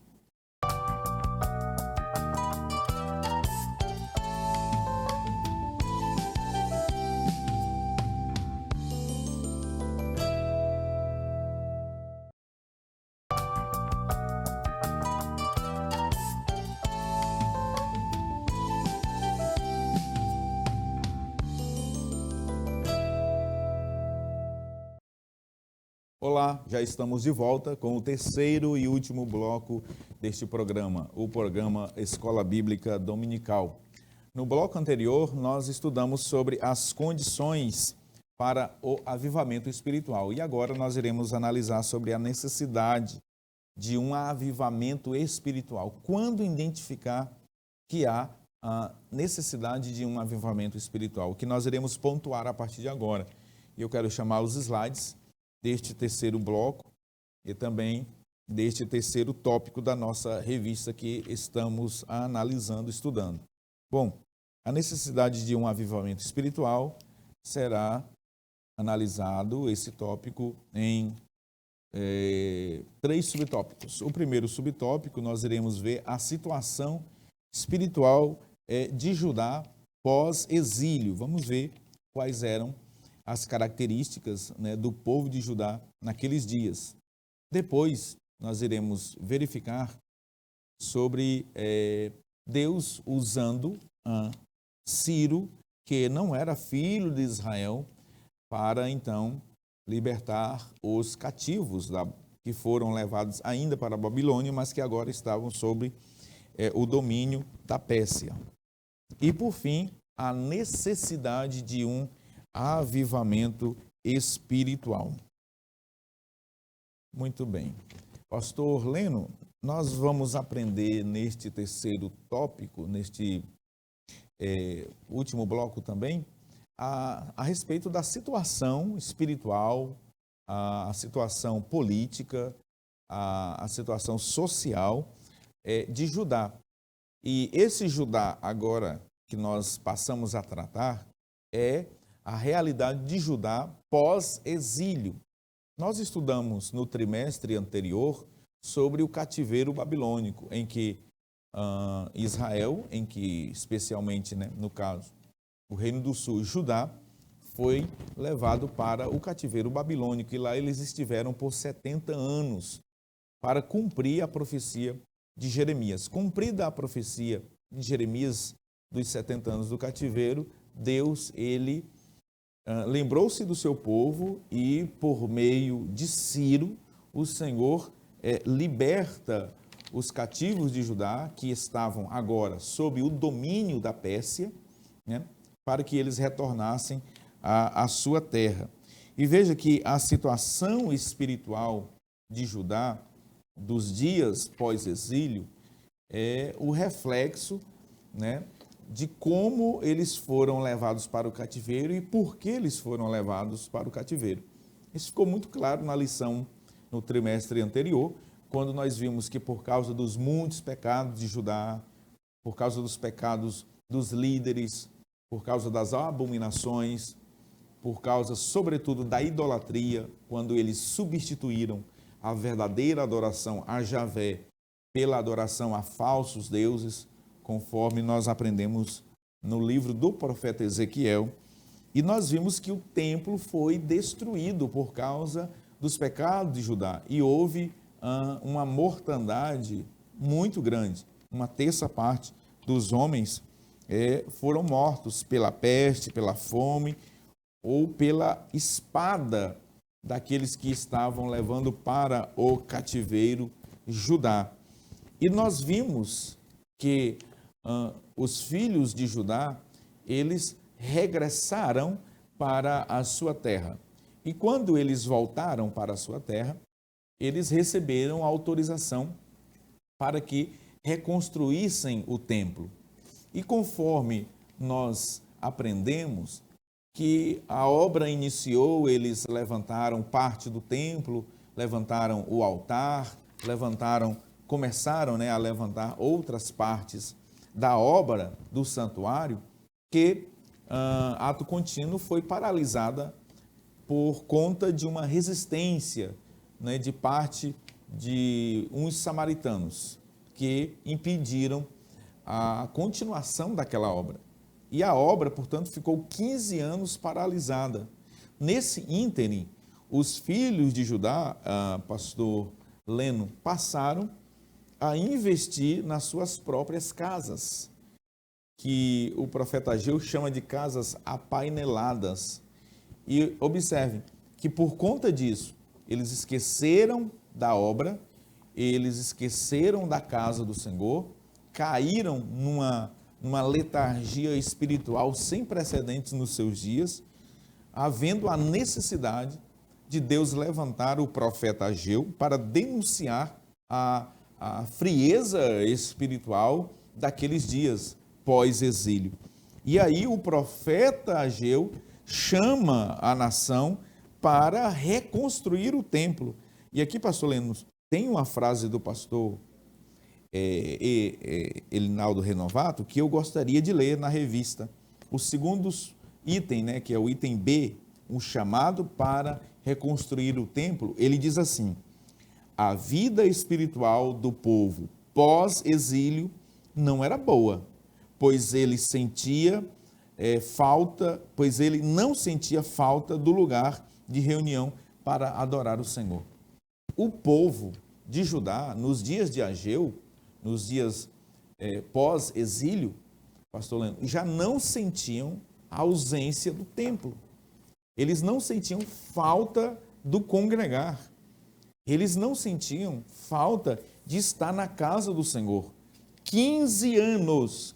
Olá, já estamos de volta com o terceiro e último bloco deste programa, o programa Escola Bíblica Dominical. No bloco anterior, nós estudamos sobre as condições para o avivamento espiritual e agora nós iremos analisar sobre a necessidade de um avivamento espiritual. Quando identificar que há a necessidade de um avivamento espiritual, que nós iremos pontuar a partir de agora. E eu quero chamar os slides deste terceiro bloco e também deste terceiro tópico da nossa revista que estamos analisando, estudando. Bom, a necessidade de um avivamento espiritual será analisado, esse tópico, em 3 subtópicos. O primeiro subtópico, nós iremos ver a situação espiritual de Judá pós-exílio. Vamos ver quais eram as características, né, do povo de Judá naqueles dias. Depois, nós iremos verificar sobre Deus usando Ciro, que não era filho de Israel, para então libertar os cativos que foram levados ainda para a Babilônia, mas que agora estavam sob o domínio da Pérsia. E por fim, a necessidade de um avivamento espiritual. Muito bem. Pastor Leno, nós vamos aprender neste terceiro tópico, neste último bloco também, a respeito da situação espiritual, a situação política, a situação social de Judá. E esse Judá agora que nós passamos a tratar é a realidade de Judá pós-exílio. Nós estudamos no trimestre anterior sobre o cativeiro babilônico, em que Israel, em que especialmente, no caso, o Reino do Sul, Judá, foi levado para o cativeiro babilônico, e lá eles estiveram por 70 anos para cumprir a profecia de Jeremias. Cumprida a profecia de Jeremias dos 70 anos do cativeiro, Deus, ele lembrou-se do seu povo e, por meio de Ciro, o Senhor liberta os cativos de Judá, que estavam agora sob o domínio da Pérsia, para que eles retornassem à sua terra. E veja que a situação espiritual de Judá, dos dias pós-exílio, é o reflexo, de como eles foram levados para o cativeiro e por que eles foram levados para o cativeiro. Isso ficou muito claro na lição no trimestre anterior, quando nós vimos que por causa dos muitos pecados de Judá, por causa dos pecados dos líderes, por causa das abominações, por causa, sobretudo, da idolatria, quando eles substituíram a verdadeira adoração a Javé pela adoração a falsos deuses, conforme nós aprendemos no livro do profeta Ezequiel, e nós vimos que o templo foi destruído por causa dos pecados de Judá, e houve uma mortandade muito grande. Uma terça parte dos homens foram mortos pela peste, pela fome ou pela espada daqueles que estavam levando para o cativeiro Judá. E nós vimos que os filhos de Judá, eles regressaram para a sua terra. E quando eles voltaram para a sua terra, eles receberam autorização para que reconstruíssem o templo. E conforme nós aprendemos que a obra iniciou, eles levantaram parte do templo, levantaram o altar, começaram a levantar outras partes da obra do santuário, que ato contínuo foi paralisada por conta de uma resistência de parte de uns samaritanos que impediram a continuação daquela obra. E a obra, portanto, ficou 15 anos paralisada. Nesse ínterim, os filhos de Judá, pastor Leno, passaram a investir nas suas próprias casas, que o profeta Ageu chama de casas apaineladas. E observe que por conta disso, eles esqueceram da obra, eles esqueceram da casa do Senhor, caíram numa letargia espiritual sem precedentes nos seus dias, havendo a necessidade de Deus levantar o profeta Ageu para denunciar a frieza espiritual daqueles dias pós-exílio. E aí o profeta Ageu chama a nação para reconstruir o templo. E aqui, pastor Leno, tem uma frase do pastor Elinaldo Renovato que eu gostaria de ler na revista. O segundo item, que é o item B, um chamado para reconstruir o templo, ele diz assim: a vida espiritual do povo pós-exílio não era boa, pois ele não sentia falta do lugar de reunião para adorar o Senhor. O povo de Judá, nos dias de Ageu, nos dias pós-exílio, pastor Leno, já não sentiam a ausência do templo. Eles não sentiam falta do congregar. Eles não sentiam falta de estar na casa do Senhor. 15 anos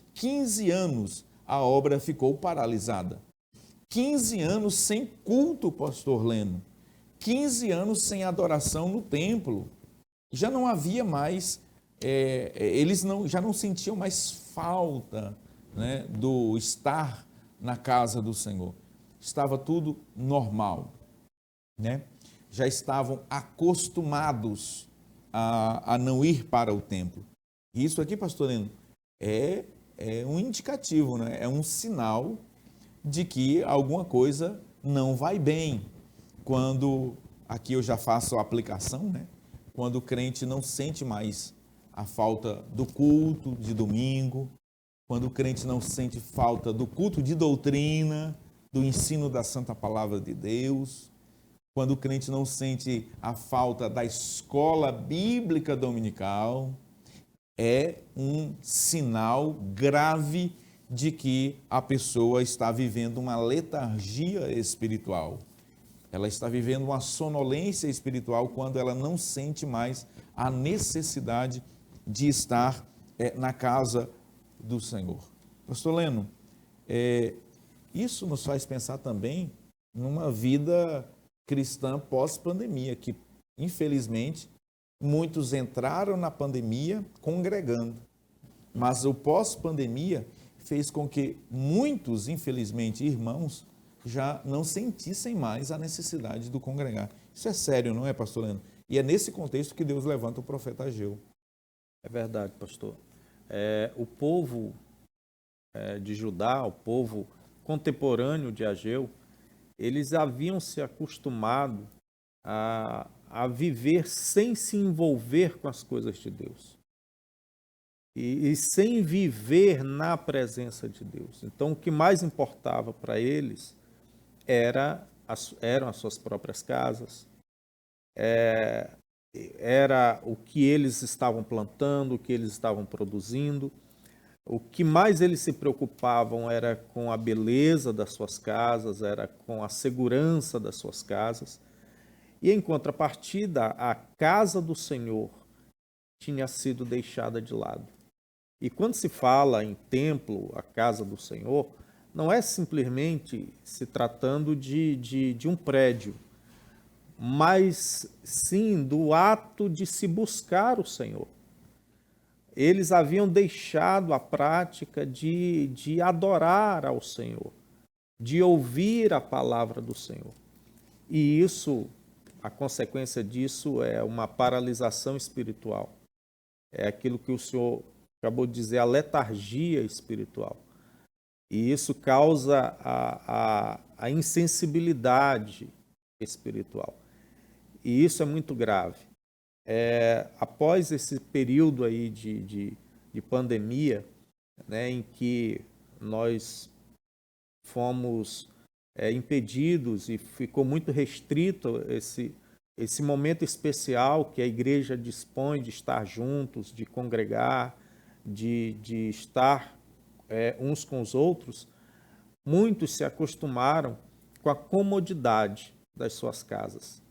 a obra ficou paralisada. 15 anos sem culto, pastor Leno. 15 anos sem adoração no templo. Já não havia mais, já não sentiam mais falta, né, do estar na casa do Senhor. Estava tudo normal, né? Já estavam acostumados a não ir para o templo. E isso aqui, pastor Leno, é um indicativo, né? É um sinal de que alguma coisa não vai bem. Quando, aqui eu já faço a aplicação, né? Quando o crente não sente mais a falta do culto de domingo, quando o crente não sente falta do culto de doutrina, do ensino da Santa Palavra de Deus, quando o crente não sente a falta da escola bíblica dominical, é um sinal grave de que a pessoa está vivendo uma letargia espiritual. Ela está vivendo uma sonolência espiritual quando ela não sente mais a necessidade de estar na casa do Senhor. Pastor Leno, isso nos faz pensar também numa vida cristã pós-pandemia, que infelizmente muitos entraram na pandemia congregando, mas o pós-pandemia fez com que muitos, infelizmente, irmãos, já não sentissem mais a necessidade do congregar. Isso é sério, não é, pastor Leno? E é nesse contexto que Deus levanta o profeta Ageu. É verdade, pastor. O povo de Judá, o povo contemporâneo de Ageu, eles haviam se acostumado a viver sem se envolver com as coisas de Deus. E sem viver na presença de Deus. Então, o que mais importava para eles eram as suas próprias casas, era o que eles estavam plantando, o que eles estavam produzindo. O que mais eles se preocupavam era com a beleza das suas casas, era com a segurança das suas casas. E em contrapartida, a casa do Senhor tinha sido deixada de lado. E quando se fala em templo, a casa do Senhor, não é simplesmente se tratando de um prédio, mas sim do ato de se buscar o Senhor. Eles haviam deixado a prática de adorar ao Senhor, de ouvir a palavra do Senhor. E isso, a consequência disso é uma paralisação espiritual. É aquilo que o Senhor acabou de dizer, a letargia espiritual. E isso causa a insensibilidade espiritual. E isso é muito grave. Após esse período aí de pandemia, né, em que nós fomos impedidos e ficou muito restrito esse momento especial que a igreja dispõe de estar juntos, de congregar, de estar uns com os outros, muitos se acostumaram com a comodidade das suas casas,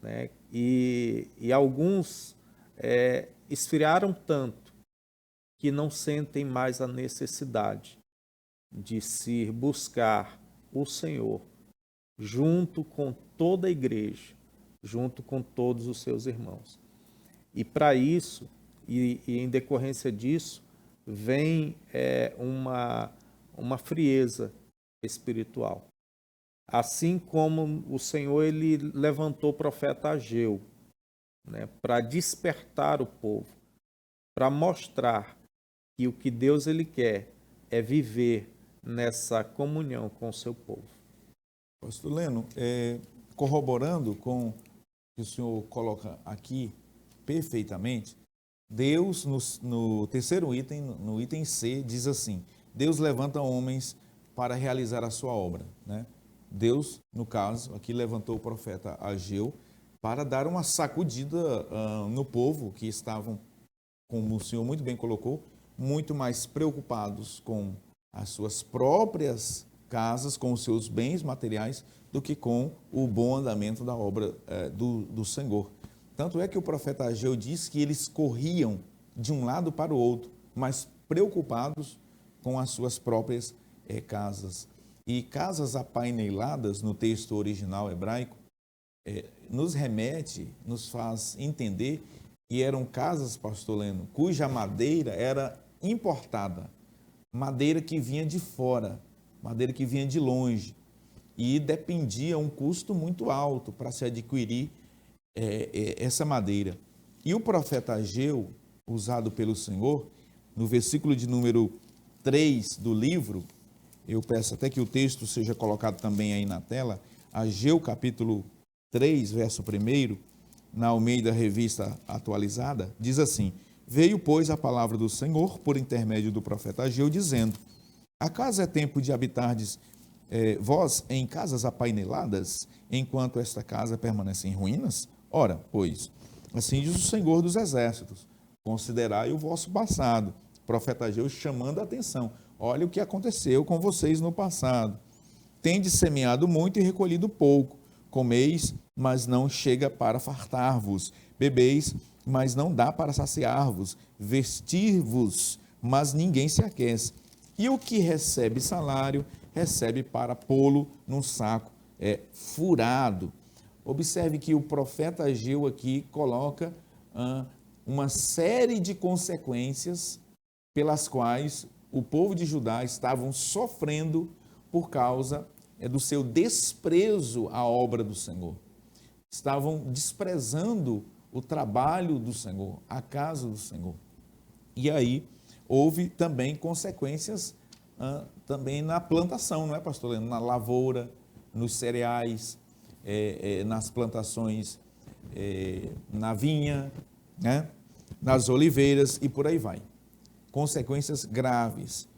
né? E alguns esfriaram tanto que não sentem mais a necessidade de se buscar o Senhor junto com toda a igreja, junto com todos os seus irmãos. E para isso, e em decorrência disso, vem uma frieza espiritual. Assim como o Senhor ele levantou o profeta Ageu, né, para despertar o povo, para mostrar que o que Deus ele quer é viver nessa comunhão com o seu povo. Pastor Leno, corroborando com o que o senhor coloca aqui perfeitamente, Deus, no terceiro item, no item C, diz assim: Deus levanta homens para realizar a sua obra, né? Deus, no caso, aqui levantou o profeta Ageu para dar uma sacudida no povo que estavam, como o senhor muito bem colocou, muito mais preocupados com as suas próprias casas, com os seus bens materiais, do que com o bom andamento da obra do Senhor. Tanto é que o profeta Ageu diz que eles corriam de um lado para o outro, mas preocupados com as suas próprias casas. E casas apaineladas, no texto original hebraico, nos remete, nos faz entender que eram casas, pastor Leno, cuja madeira era importada, madeira que vinha de fora, madeira que vinha de longe, e dependia um custo muito alto para se adquirir essa madeira. E o profeta Ageu, usado pelo Senhor, no versículo de número 3 do livro, eu peço até que o texto seja colocado também aí na tela, Ageu capítulo 3, verso 1, na Almeida Revista Atualizada, diz assim: veio, pois, a palavra do Senhor por intermédio do profeta Ageu, dizendo: acaso é tempo de habitardes vós em casas apaineladas, enquanto esta casa permanece em ruínas? Ora, pois, assim diz o Senhor dos Exércitos, considerai o vosso passado. O profeta Ageu chamando a atenção: olha o que aconteceu com vocês no passado. Tendes semeado muito e recolhido pouco. Comeis, mas não chega para fartar-vos. Bebeis, mas não dá para saciar-vos. Vestir-vos, mas ninguém se aquece. E o que recebe salário, recebe para pô-lo num saco furado. Observe que o profeta Ageu aqui coloca uma série de consequências pelas quais o povo de Judá estavam sofrendo por causa do seu desprezo à obra do Senhor. Estavam desprezando o trabalho do Senhor, a casa do Senhor. E aí houve também consequências também na plantação, não é, pastor Leandro? Na lavoura, nos cereais, nas plantações, na vinha, né? Nas oliveiras e por aí vai. Consequências graves.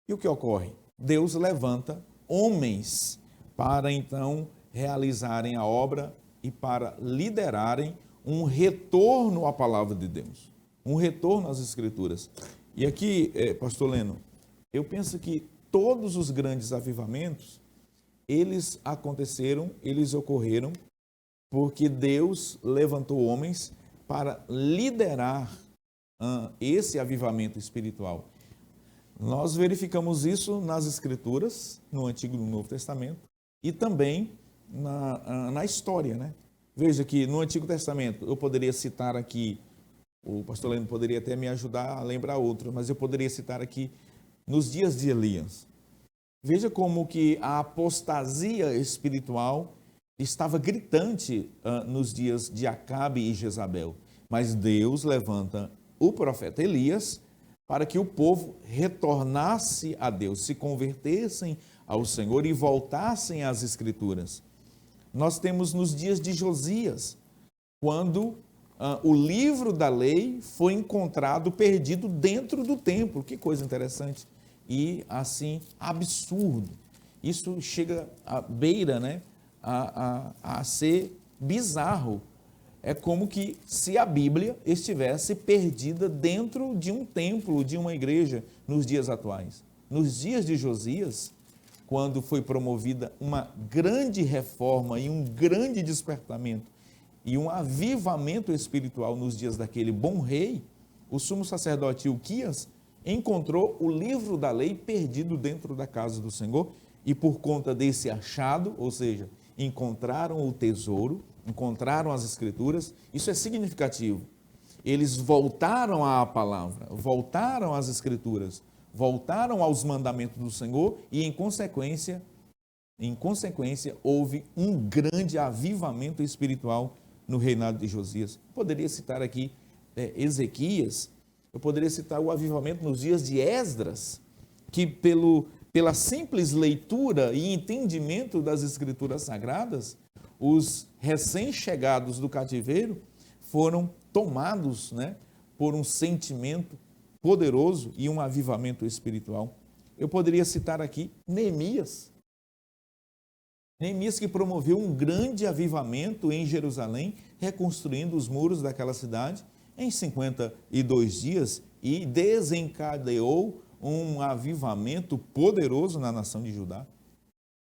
E o que ocorre? Deus levanta homens para então realizarem a obra e para liderarem um retorno à palavra de Deus, um retorno às Escrituras. E aqui, pastor Leno, eu penso que todos os grandes avivamentos, eles aconteceram, eles ocorreram porque Deus levantou homens para liderar esse avivamento espiritual. Nós verificamos isso nas Escrituras, no Antigo e no Novo Testamento, e também na história, né? Veja que no Antigo Testamento, eu poderia citar aqui, o pastor Leno poderia até me ajudar a lembrar outro, mas eu poderia citar aqui nos dias de Elias. Veja como que a apostasia espiritual estava gritante nos dias de Acabe e Jezabel, mas Deus levanta o profeta Elias para que o povo retornasse a Deus, se convertessem ao Senhor e voltassem às Escrituras. Nós temos nos dias de Josias, quando o livro da lei foi encontrado perdido dentro do templo. Que coisa interessante e, assim, absurdo. Isso chega à beira, né, a ser bizarro. É como que se a Bíblia estivesse perdida dentro de um templo, de uma igreja, nos dias atuais. Nos dias de Josias, quando foi promovida uma grande reforma e um grande despertamento e um avivamento espiritual nos dias daquele bom rei, o sumo sacerdote Ilquias encontrou o livro da lei perdido dentro da casa do Senhor e por conta desse achado, ou seja, encontraram o tesouro, encontraram as Escrituras, isso é significativo. Eles voltaram à palavra, voltaram às Escrituras, voltaram aos mandamentos do Senhor e, em consequência, houve um grande avivamento espiritual no reinado de Josias. Eu poderia citar aqui Ezequias, eu poderia citar o avivamento nos dias de Esdras, que pela simples leitura e entendimento das Escrituras Sagradas, os recém-chegados do cativeiro foram tomados, né, por um sentimento poderoso e um avivamento espiritual. Eu poderia citar aqui Neemias. Neemias que promoveu um grande avivamento em Jerusalém, reconstruindo os muros daquela cidade em 52 dias e desencadeou um avivamento poderoso na nação de Judá.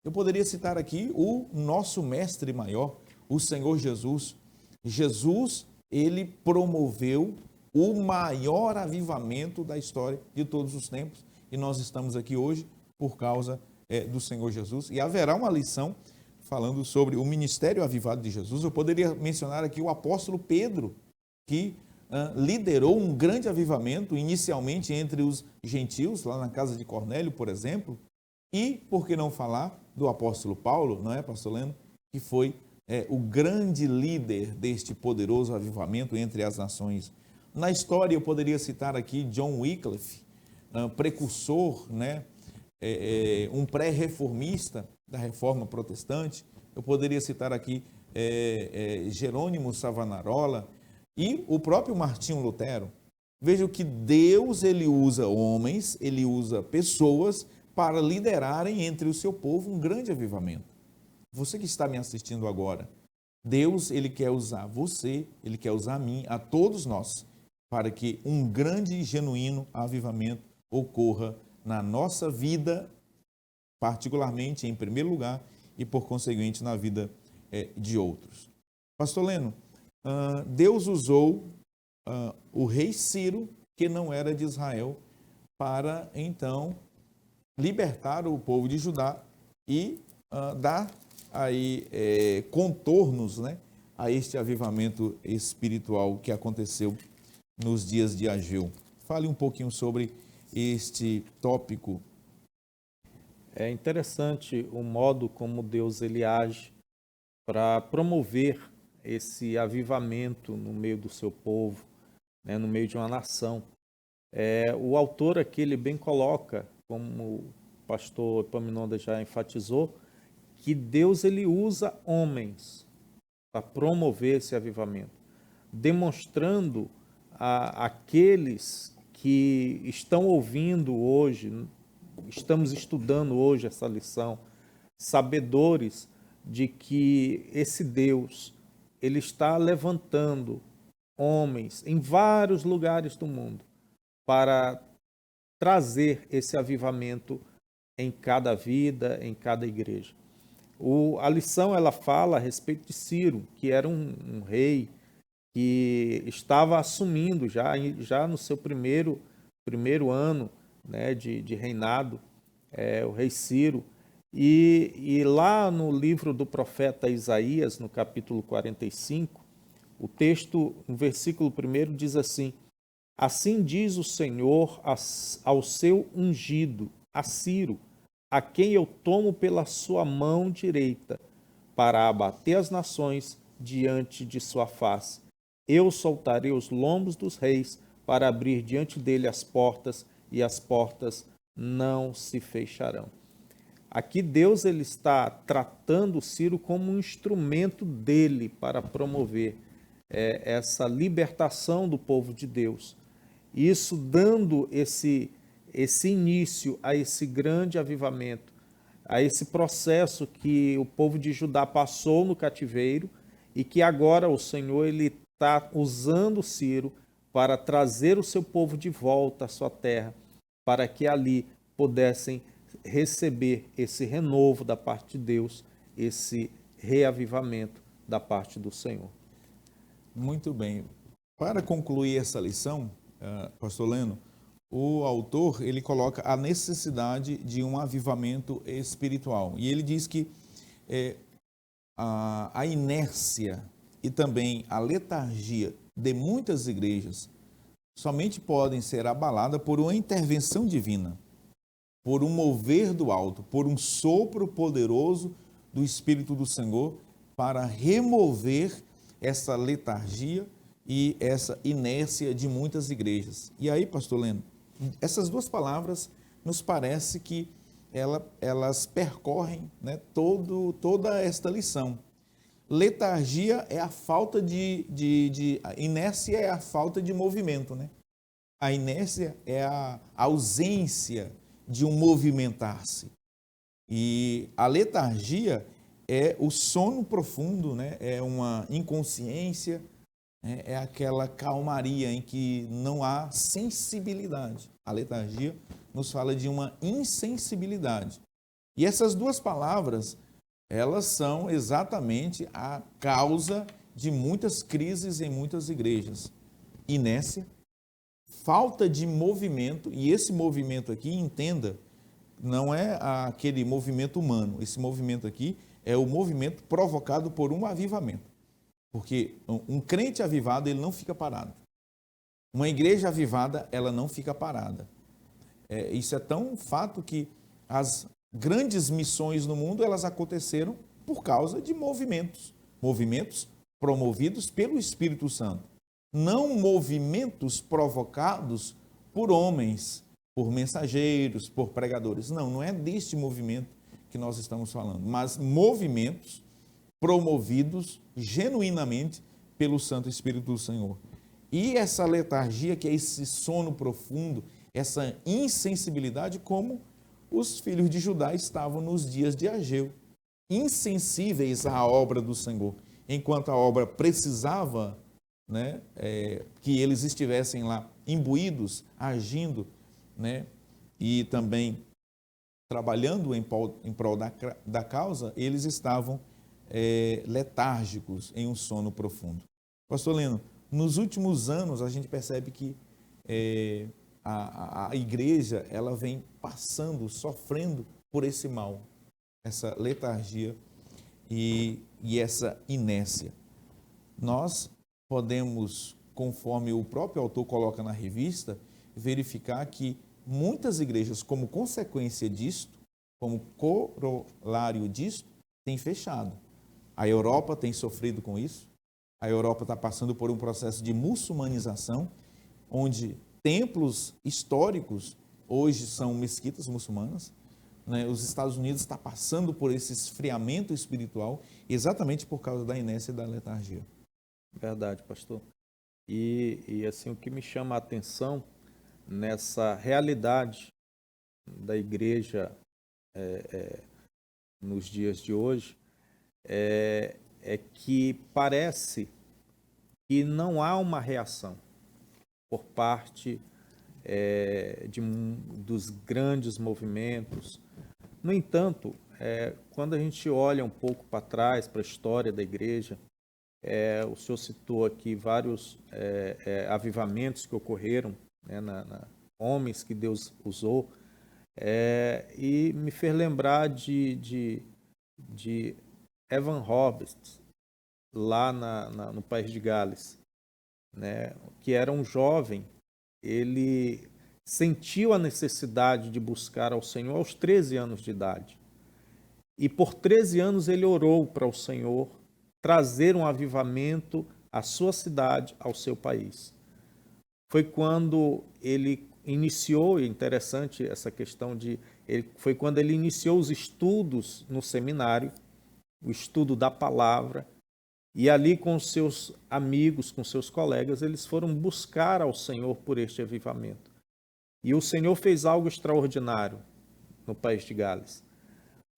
Eu poderia citar aqui o nosso mestre maior, o Senhor Jesus. Jesus, ele promoveu o maior avivamento da história de todos os tempos e nós estamos aqui hoje por causa do Senhor Jesus. E haverá uma lição falando sobre o ministério avivado de Jesus. Eu poderia mencionar aqui o apóstolo Pedro, que liderou um grande avivamento, inicialmente entre os gentios, lá na casa de Cornélio, por exemplo. E, por que não falar do apóstolo Paulo, não é, pastor Leno? Que foi o grande líder deste poderoso avivamento entre as nações. Na história, eu poderia citar aqui John Wycliffe, precursor, né, um pré-reformista da reforma protestante. Eu poderia citar aqui Jerônimo Savonarola e o próprio Martinho Lutero. Veja que Deus, ele usa homens, ele usa pessoas para liderarem entre o seu povo um grande avivamento. Você que está me assistindo agora, Deus, ele quer usar você, ele quer usar a mim, a todos nós, para que um grande e genuíno avivamento ocorra na nossa vida, particularmente, em primeiro lugar, e por conseguinte na vida de outros. Pastor Leno, Deus usou o rei Ciro, que não era de Israel, para então libertar o povo de Judá e dar aí contornos, né, a este avivamento espiritual que aconteceu nos dias de Ageu. Fale um pouquinho sobre este tópico. É interessante o modo como Deus ele age para promover esse avivamento no meio do seu povo, né, no meio de uma nação. O autor aqui ele bem coloca, como o pastor Epaminondas já enfatizou, que Deus ele usa homens para promover esse avivamento, demonstrando àqueles que estão ouvindo hoje, estamos estudando hoje essa lição, sabedores de que esse Deus ele está levantando homens em vários lugares do mundo para trazer esse avivamento em cada vida, em cada igreja. A lição ela fala a respeito de Ciro, que era um rei que estava assumindo já no seu primeiro ano, né, de reinado, o rei Ciro. E lá no livro do profeta Isaías, no capítulo 45, o texto, no versículo 1, diz assim: assim diz o Senhor ao seu ungido, a Ciro, a quem eu tomo pela sua mão direita, para abater as nações diante de sua face. Eu soltarei os lombos dos reis, para abrir diante dele as portas, e as portas não se fecharão. Aqui Deus ele está tratando Ciro como um instrumento dele para promover essa libertação do povo de Deus. Isso dando esse início a esse grande avivamento, a esse processo que o povo de Judá passou no cativeiro e que agora o Senhor ele está usando Ciro para trazer o seu povo de volta à sua terra, para que ali pudessem receber esse renovo da parte de Deus, esse reavivamento da parte do Senhor. Muito bem. Para concluir essa lição, pastor Leno, o autor ele coloca a necessidade de um avivamento espiritual. E ele diz que a inércia e também a letargia de muitas igrejas somente podem ser abaladas por uma intervenção divina, por um mover do alto, por um sopro poderoso do Espírito do Senhor para remover essa letargia e essa inércia de muitas igrejas. E aí, pastor Leno, essas duas palavras nos parece que elas percorrem, né, toda esta lição. Letargia é a falta a inércia é a falta de movimento, né? A inércia é a ausência de um movimentar-se. E a letargia é o sono profundo, né? É uma inconsciência, é aquela calmaria em que não há sensibilidade. A letargia nos fala de uma insensibilidade. E essas duas palavras, elas são exatamente a causa de muitas crises em muitas igrejas. Inércia, falta de movimento, e esse movimento aqui, entenda, não é aquele movimento humano. Esse movimento aqui é o movimento provocado por um avivamento. Porque um crente avivado, ele não fica parado. Uma igreja avivada, ela não fica parada. Isso é tão fato que as grandes missões no mundo, elas aconteceram por causa de movimentos. Movimentos promovidos pelo Espírito Santo. Não movimentos provocados por homens, por mensageiros, por pregadores. Não, não é deste movimento que nós estamos falando, mas movimentos promovidos genuinamente pelo Santo Espírito do Senhor. E essa letargia, que é esse sono profundo, essa insensibilidade, como os filhos de Judá estavam nos dias de Ageu, insensíveis à obra do Senhor, enquanto a obra precisava, né, que eles estivessem lá imbuídos, agindo, né, e também trabalhando em prol da causa, eles estavam letárgicos em um sono profundo. Pastor Leno, nos últimos anos a gente percebe que a igreja, ela vem passando, sofrendo por esse mal, essa letargia e essa inércia. Nós podemos, conforme o próprio autor coloca na revista, verificar que muitas igrejas, como consequência disto, como corolário disto, têm fechado. A Europa tem sofrido com isso. A Europa está passando por um processo de muçulmanização, onde templos históricos hoje são mesquitas muçulmanas. Né? Os Estados Unidos está passando por esse esfriamento espiritual exatamente por causa da inércia e da letargia. Verdade, pastor. E assim, o que me chama a atenção nessa realidade da igreja nos dias de hoje é que parece que não há uma reação por parte dos grandes movimentos. No entanto, quando a gente olha um pouco para trás, para a história da igreja, o senhor citou aqui vários avivamentos que ocorreram, né, homens que Deus usou, e me fez lembrar de Evan Roberts, lá no país de Gales, né, que era um jovem. Ele sentiu a necessidade de buscar ao Senhor aos 13 anos de idade. E por 13 anos ele orou para o Senhor trazer um avivamento à sua cidade, ao seu país. Foi quando ele iniciou, interessante essa questão foi quando ele iniciou os estudos no seminário, o estudo da palavra, e ali com seus amigos, com seus colegas, eles foram buscar ao Senhor por este avivamento. E o Senhor fez algo extraordinário no país de Gales,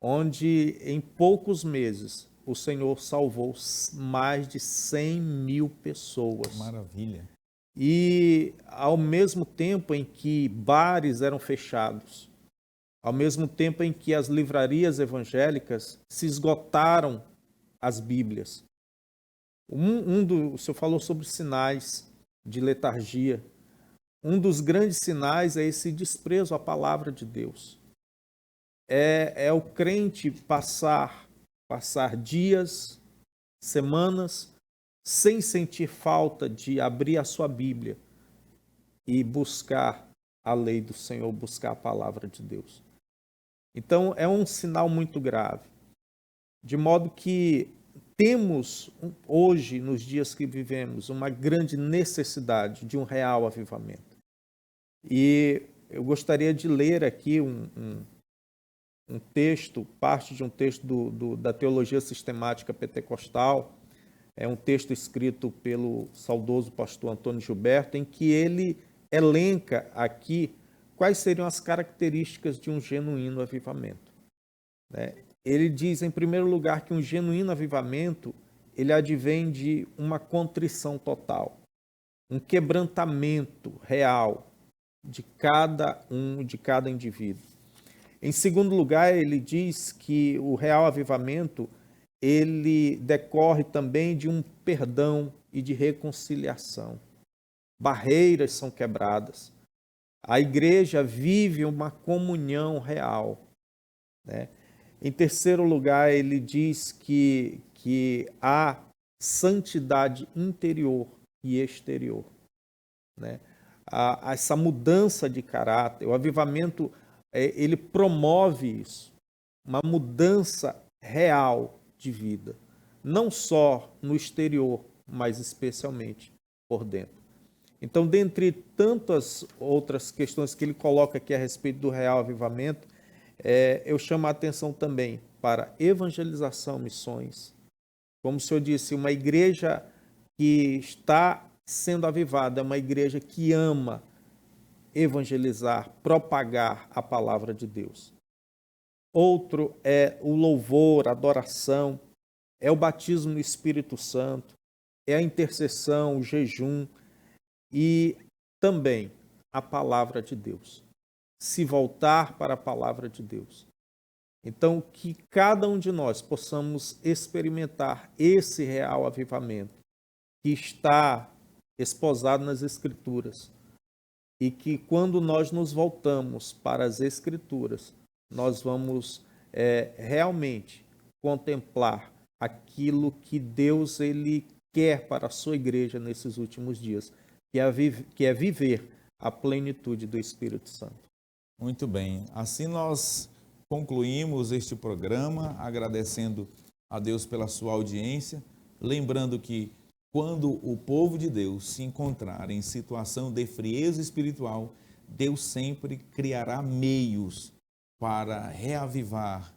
onde em poucos meses o Senhor salvou mais de 100 mil pessoas. Maravilha! E ao mesmo tempo em que bares eram fechados, ao mesmo tempo em que as livrarias evangélicas se esgotaram as Bíblias. O senhor falou sobre sinais de letargia. Um dos grandes sinais é esse desprezo à palavra de Deus. É o crente passar dias, semanas, sem sentir falta de abrir a sua Bíblia e buscar a lei do Senhor, buscar a palavra de Deus. Então, é um sinal muito grave. De modo que temos hoje, nos dias que vivemos, uma grande necessidade de um real avivamento. E eu gostaria de ler aqui um texto, parte de um texto da Teologia Sistemática Pentecostal. É um texto escrito pelo saudoso pastor Antônio Gilberto, em que ele elenca aqui quais seriam as características de um genuíno avivamento. Ele diz, em primeiro lugar, que um genuíno avivamento, ele advém de uma contrição total, um quebrantamento real de cada indivíduo. Em segundo lugar, ele diz que o real avivamento, ele decorre também de um perdão e de reconciliação. Barreiras são quebradas. A igreja vive uma comunhão real, né? Em terceiro lugar, ele diz que há santidade interior e exterior, né? Essa mudança de caráter, o avivamento, ele promove isso, uma mudança real de vida, não só no exterior, mas especialmente por dentro. Então, dentre tantas outras questões que ele coloca aqui a respeito do real avivamento, eu chamo a atenção também para evangelização, missões. Como o senhor disse, uma igreja que está sendo avivada é uma igreja que ama evangelizar, propagar a palavra de Deus. Outro é o louvor, a adoração, é o batismo no Espírito Santo, é a intercessão, o jejum e também a palavra de Deus. Se voltar para a palavra de Deus. Então, que cada um de nós possamos experimentar esse real avivamento que está esposado nas Escrituras e que quando nós nos voltamos para as Escrituras, nós vamos realmente contemplar aquilo que Deus ele quer para a sua igreja nesses últimos dias, que é viver a plenitude do Espírito Santo. Muito bem. Assim nós concluímos este programa, agradecendo a Deus pela sua audiência, lembrando que quando o povo de Deus se encontrar em situação de frieza espiritual, Deus sempre criará meios para reavivar,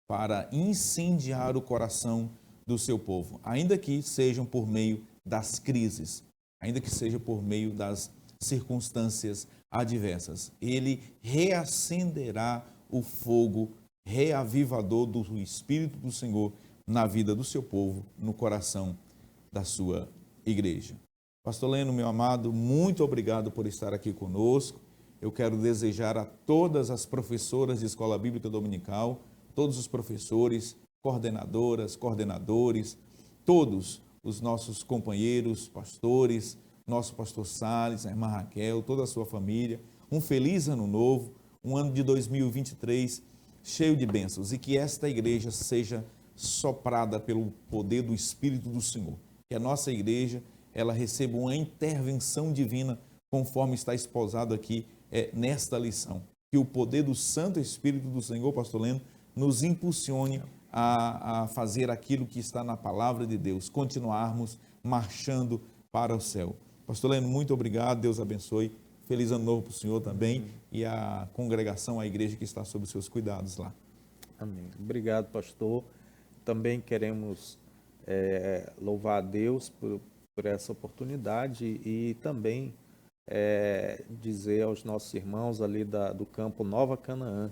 para incendiar o coração do seu povo, ainda que sejam por meio das crises, ainda que seja por meio das circunstâncias adversas. Ele reacenderá o fogo reavivador do Espírito do Senhor na vida do seu povo, no coração da sua igreja. Pastor Leno, meu amado, muito obrigado por estar aqui conosco. Eu quero desejar a todas as professoras de Escola Bíblica Dominical, todos os professores, coordenadoras, coordenadores, todos os nossos companheiros, pastores, nosso pastor Salles, a irmã Raquel, toda a sua família, um feliz ano novo, um ano de 2023 cheio de bênçãos e que esta igreja seja soprada pelo poder do Espírito do Senhor. Que a nossa igreja ela receba uma intervenção divina conforme está esposado aqui nesta lição. Que o poder do Santo Espírito do Senhor, pastor Leno, nos impulsione a fazer aquilo que está na palavra de Deus, continuarmos marchando para o céu. Pastor Leno, muito obrigado, Deus abençoe. Feliz ano novo para o senhor também e a congregação, a igreja que está sob os seus cuidados lá. Amém. Obrigado, pastor. Também queremos louvar a Deus por essa oportunidade e também dizer aos nossos irmãos ali do campo Nova Canaã,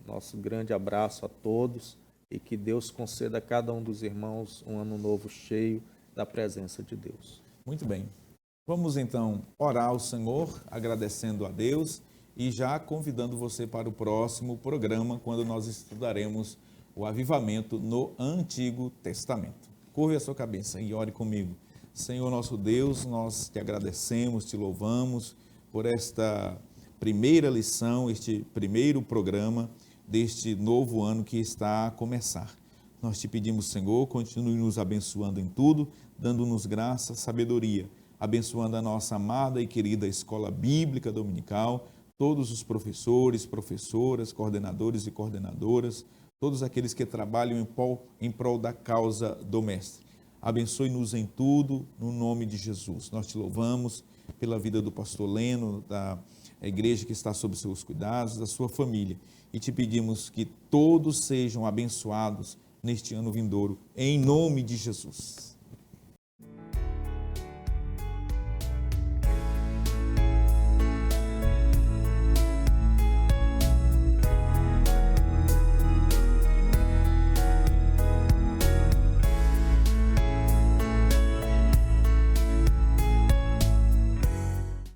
nosso grande abraço a todos e que Deus conceda a cada um dos irmãos um ano novo cheio da presença de Deus. Muito bem. Vamos então orar ao Senhor, agradecendo a Deus e já convidando você para o próximo programa, quando nós estudaremos o avivamento no Antigo Testamento. Curve a sua cabeça e ore comigo. Senhor nosso Deus, nós te agradecemos, te louvamos por esta primeira lição, este primeiro programa deste novo ano que está a começar. Nós te pedimos, Senhor, continue nos abençoando em tudo, dando-nos graça, sabedoria, abençoando a nossa amada e querida Escola Bíblica Dominical, todos os professores, professoras, coordenadores e coordenadoras, todos aqueles que trabalham em prol da causa do Mestre. Abençoe-nos em tudo, no nome de Jesus. Nós te louvamos pela vida do pastor Leno, da igreja que está sob seus cuidados, da sua família. E te pedimos que todos sejam abençoados neste ano vindouro, em nome de Jesus.